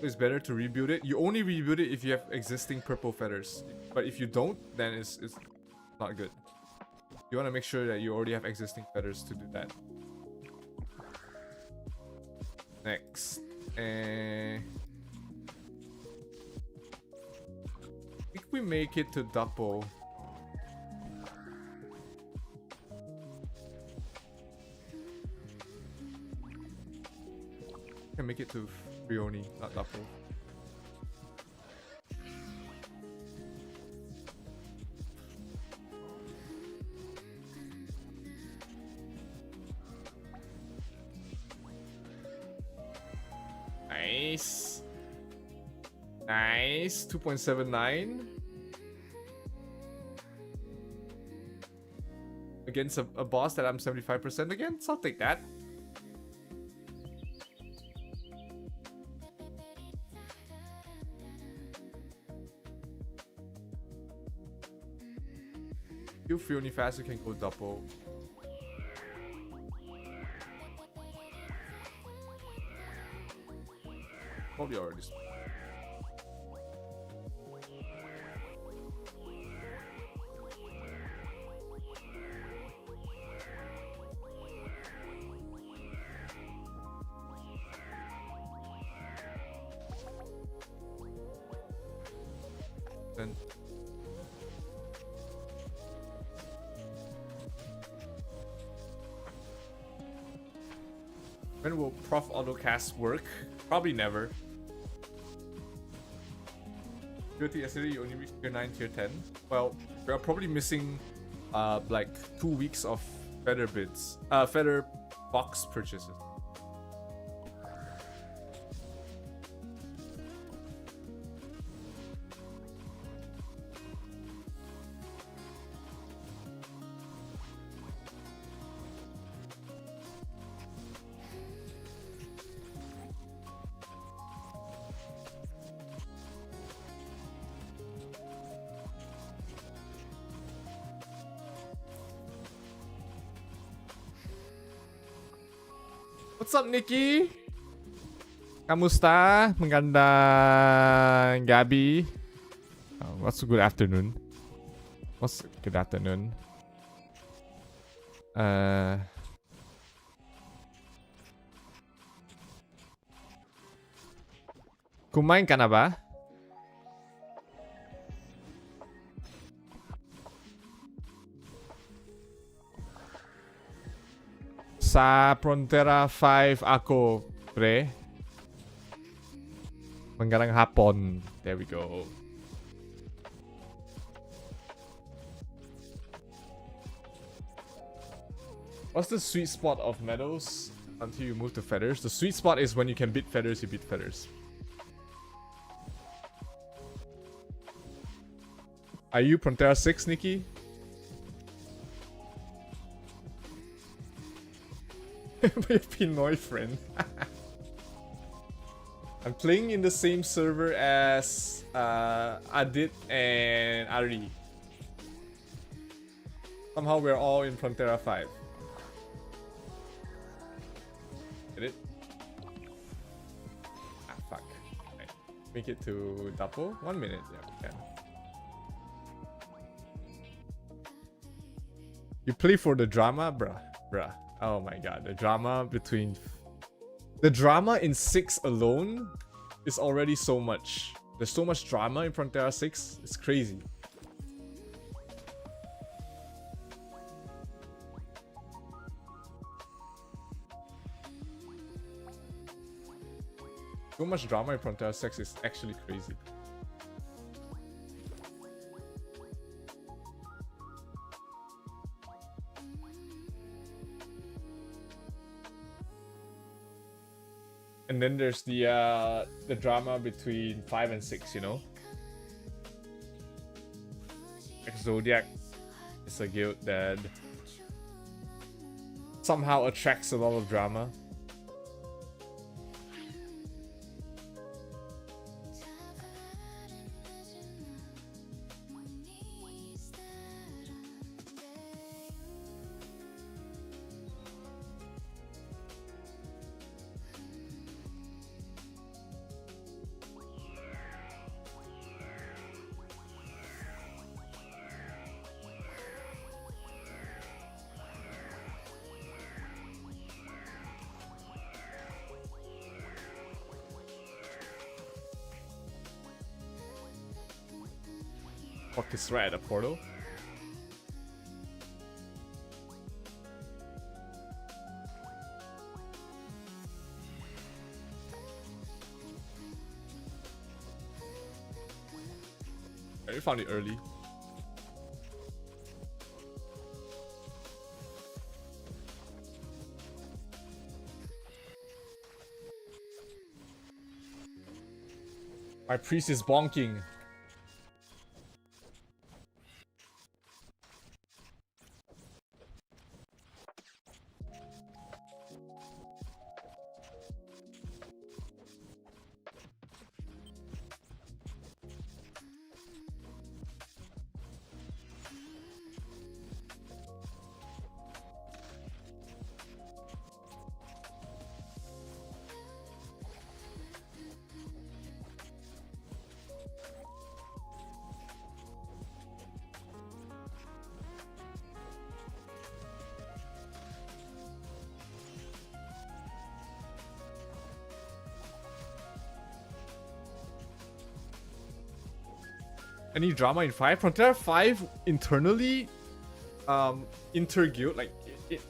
It's better to rebuild it. You only rebuild it if you have existing purple feathers. But if you don't, then it's not good. You want to make sure that you already have existing feathers to do that. Next. I think we make it to Dapo. Can make it to Brioni, not Dapo. Nice. Nice. 2.79. Against a boss that I'm 75% against. I'll take that. You feel any fast, you can go double. Probably already. Then when will Prof Autocast work? Probably never. Yesterday you only reached tier 9, tier 10. Well, we are probably missing like 2 weeks of feather bids. Feather box purchases. What's up, Nikki? Kamusta? Magandang gabi. What's a good afternoon? What's good afternoon? Kumain ka na ba? Sa Prontera-5 ako, pre. Magandang hapon. There we go. What's the sweet spot of meadows until you move to feathers? The sweet spot is when you can beat feathers, you beat feathers. Are you Prontera-6, Nikki? My Pinoy friend. I'm playing in the same server as Adit and Ari. Somehow we're all in Prontera-5. Get it? Ah, fuck. Right. Make it to Dapo? 1 minute. Yeah, we can. You play for the drama, bruh. Oh my god, the drama between... The drama in 6 alone is already so much. There's so much drama in Prontera-6, it's crazy. So much drama in Prontera-6 is actually crazy. And then there's the drama between 5 and 6, you know? Like Zodiac is a guild that somehow attracts a lot of drama. Fuck this right at a portal. I found it early. My priest is bonking. Any drama in 5? Prontera-5 internally, inter-guild, like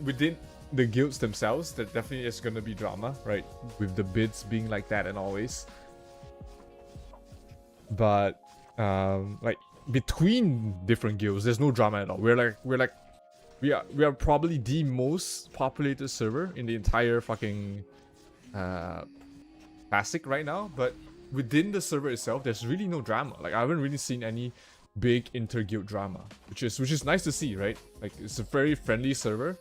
within the guilds themselves, there definitely is gonna be drama, right? With the bids being like that and always. But like between different guilds, there's no drama at all. We are probably the most populated server in the entire fucking Classic right now, but within the server itself, there's really no drama. Like I haven't really seen any big inter-guild drama, which is nice to see, right? Like it's a very friendly server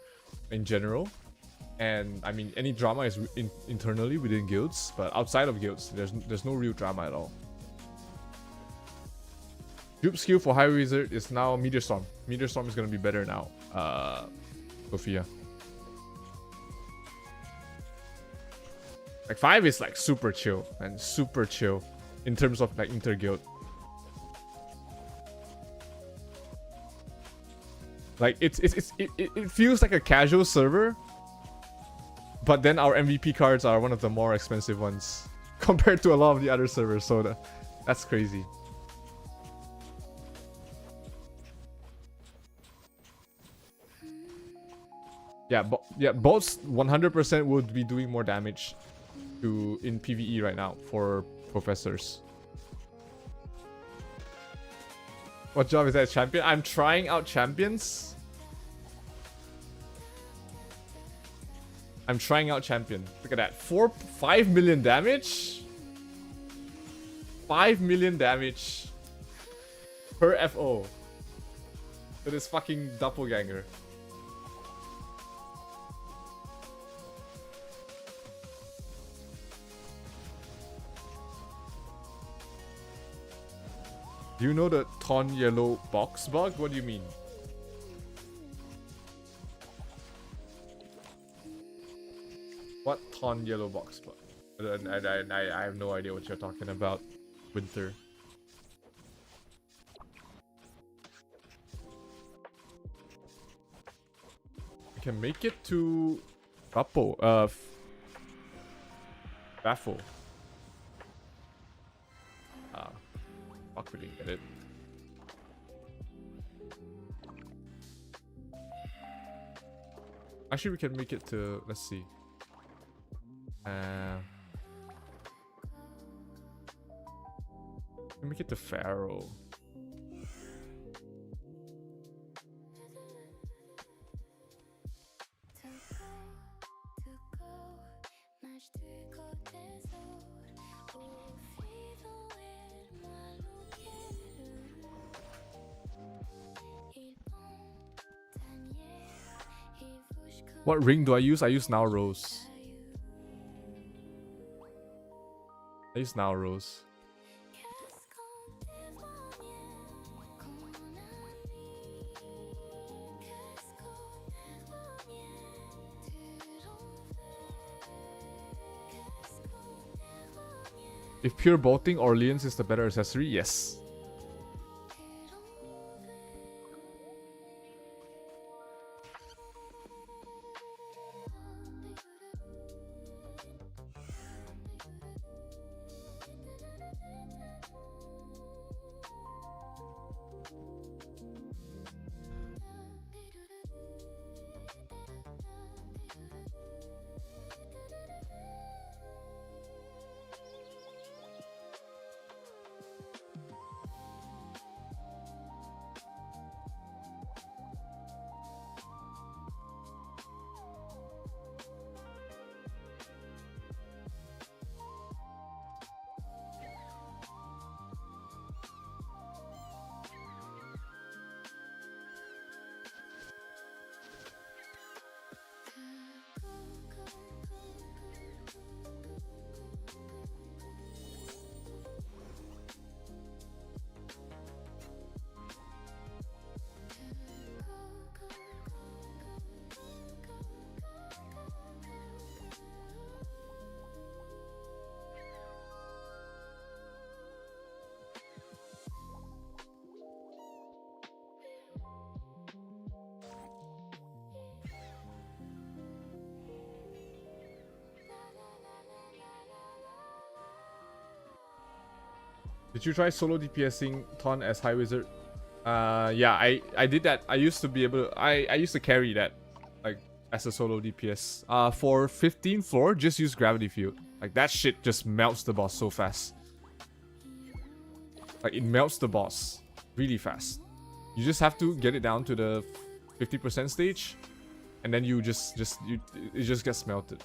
in general, and I mean any drama is internally within guilds, but outside of guilds, there's no real drama at all. Dupe skill for High Wizard is now Meteor Storm. Meteor Storm is gonna be better now, Sophia. Like 5 is like super chill and super chill in terms of like inter-guild. Like it feels like a casual server, but then our MVP cards are one of the more expensive ones compared to a lot of the other servers, so that's crazy. Yeah, bots 100% would be doing more damage in PvE right now for professors. What job is that, champion? I'm trying out champions. I'm trying out champion. Look at that. 5 million damage. 5 million damage per FO to this fucking doppelganger. Do you know the Ton Yellow box bug? What do you mean? What Ton Yellow box bug? I have no idea what you're talking about, Winter. can make it to Baffle. Baffle. Fuck, we didn't get it. Actually, we can make it to, let's see. We can make it to Pharaoh. What ring do I use? I use Now Rose. I use Now Rose. If pure bolting, Orleans is the better accessory, yes. Did you try solo DPSing Ton as High Wizard? Yeah, I did that. I used to be able to, I used to carry that, like, as a solo DPS. For 15th floor, just use Gravity Field. Like, that shit just melts the boss so fast. Like, it melts the boss really fast. You just have to get it down to the 50% stage, and then you it just gets melted.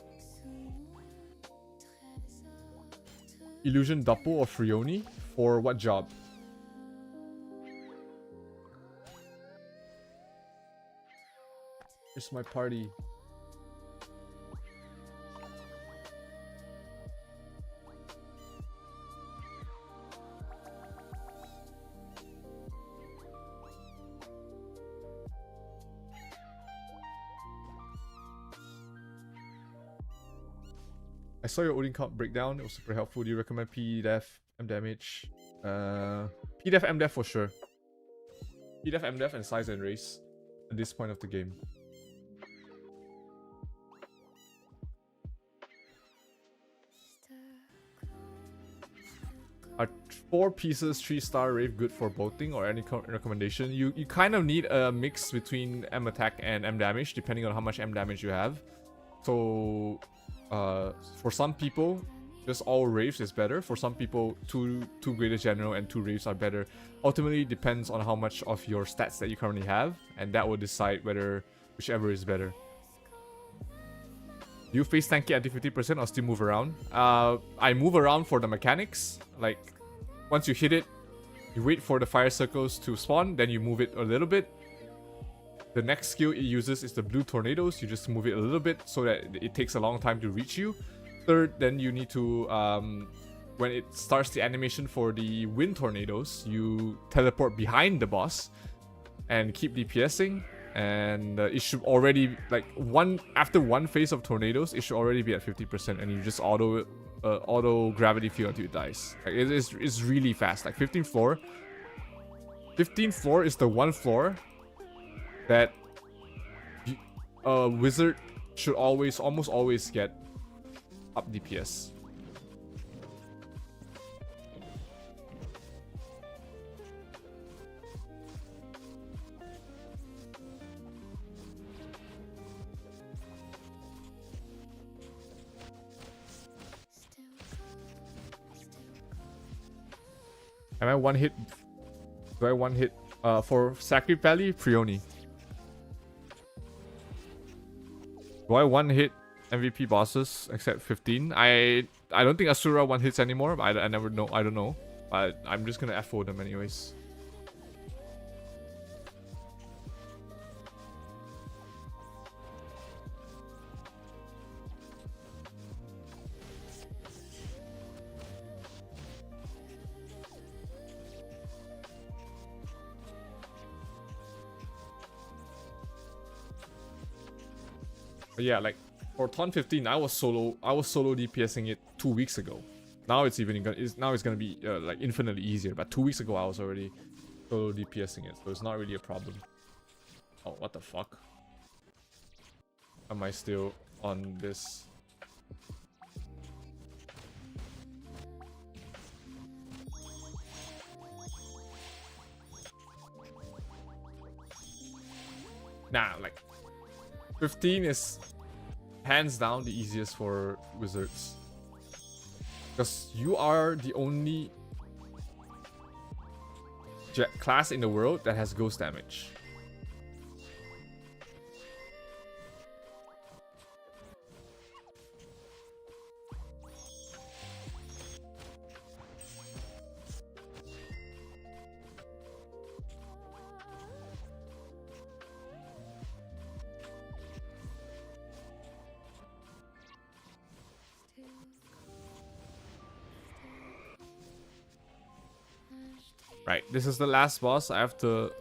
Illusion Doppel or Frioni? For what job? Here's my party. I saw your Odin comp breakdown. It was super helpful. Do you recommend PDef, M-Damage? PDef, M-Def for sure. PDef, M-Def, and Size and Race at this point of the game. Are 4 pieces 3-star Rave good for bolting or any recommendation? You kind of need a mix between M attack and M damage depending on how much M damage you have. So for some people, just all Raves is better. For some people, two Greatest General and 2 Raves are better. Ultimately, it depends on how much of your stats that you currently have, and that will decide whether whichever is better. Do you face tanky at 50% or still move around? I move around for the mechanics. Like, once you hit it, you wait for the fire circles to spawn, then you move it a little bit. The next skill it uses is the blue tornadoes. You just move it a little bit so that it takes a long time to reach you. Third, then you need to, when it starts the animation for the wind tornadoes, you teleport behind the boss and keep DPSing. And it should already, like, after one phase of tornadoes, it should already be at 50%, and you just auto gravity field until it dies. Like, it's really fast. Like 15th floor. 15th floor is the one floor that a wizard should almost always get up DPS. Am I one hit? Do I one hit? For Sacred Valley, Prioni. Do I one hit MVP bosses except 15? I don't think Asura one hits anymore. I never know. I don't know. But I'm just gonna F4 them anyways. But yeah, like for Ton 15, I was solo DPSing it 2 weeks ago. Now it's gonna be like infinitely easier. But 2 weeks ago I was already solo DPSing it, so it's not really a problem. Oh, what the fuck? Am I still on this? Nah, like 15 is hands down the easiest for wizards. Because you are the only class in the world that has ghost damage. Right, this is the last boss. I have to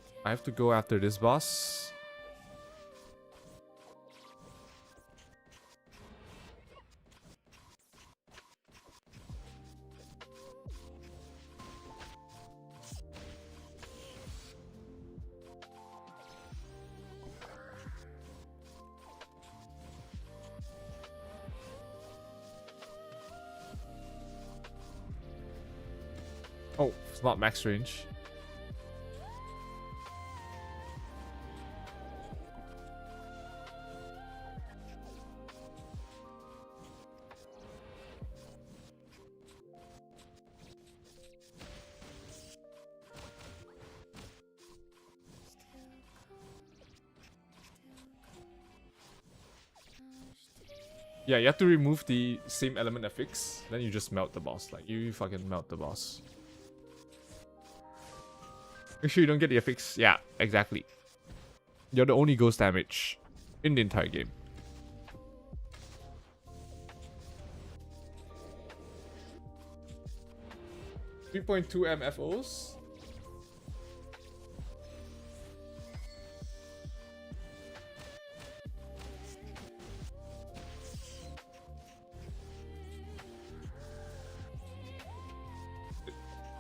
go after this boss. Oh, it's not max range. Yeah, you have to remove the same element affix, then you just melt the boss. Like, you fucking melt the boss. Make sure you don't get the affix. Yeah, exactly. You're the only ghost damage in the entire game. .2 MFOs.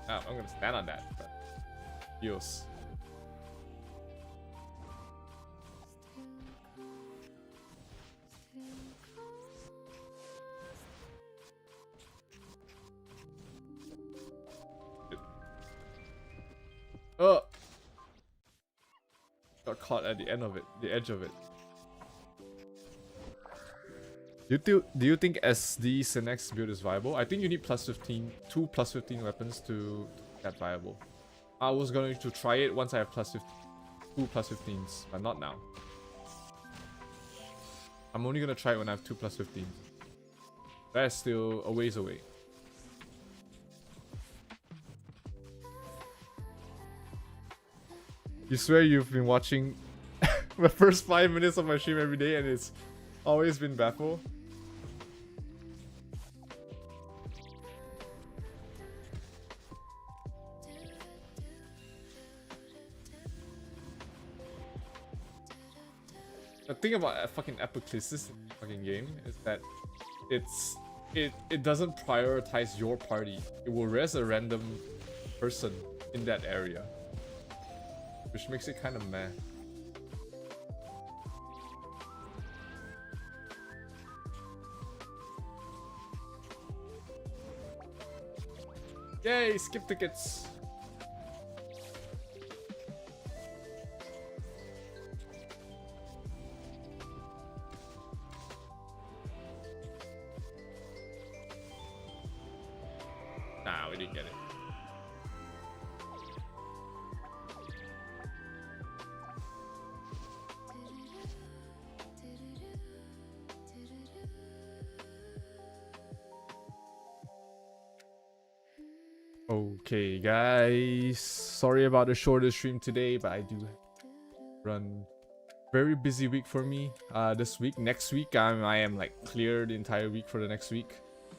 I'm gonna stand on that, but heals. Got caught at the end of it, the edge of it. Do you think SD Synex build is viable? I think you need +15, 2 +15 weapons to get viable. I was going to try it once I have 2 +15s, but not now. I'm only gonna try it when I have 2 +15s. That is still a ways away. You swear you've been watching the first 5 minutes of my stream every day and it's always been baffled? The thing about a fucking Epiclesis fucking game is that it doesn't prioritize your party. It will res a random person in that area, which makes it kind of meh. Yay, skip tickets. Nah, we didn't get it. Okay, guys. Sorry about the shorter stream today, but I do run very busy week for me. This week, next week, I am like clear the entire week for the next week.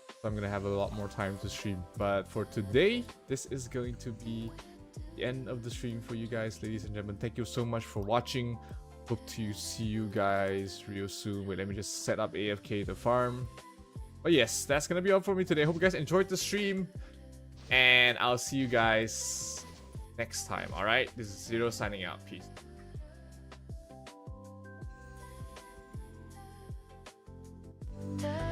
So I'm gonna have a lot more time to stream. But for today, this is going to be the end of the stream for you guys, ladies and gentlemen. Thank you so much for watching. Hope to see you guys real soon. Wait, let me just set up AFK the farm. But yes, that's gonna be all for me today. Hope you guys enjoyed the stream. And I'll see you guys next time. Alright? This is Zero signing out. Peace. Da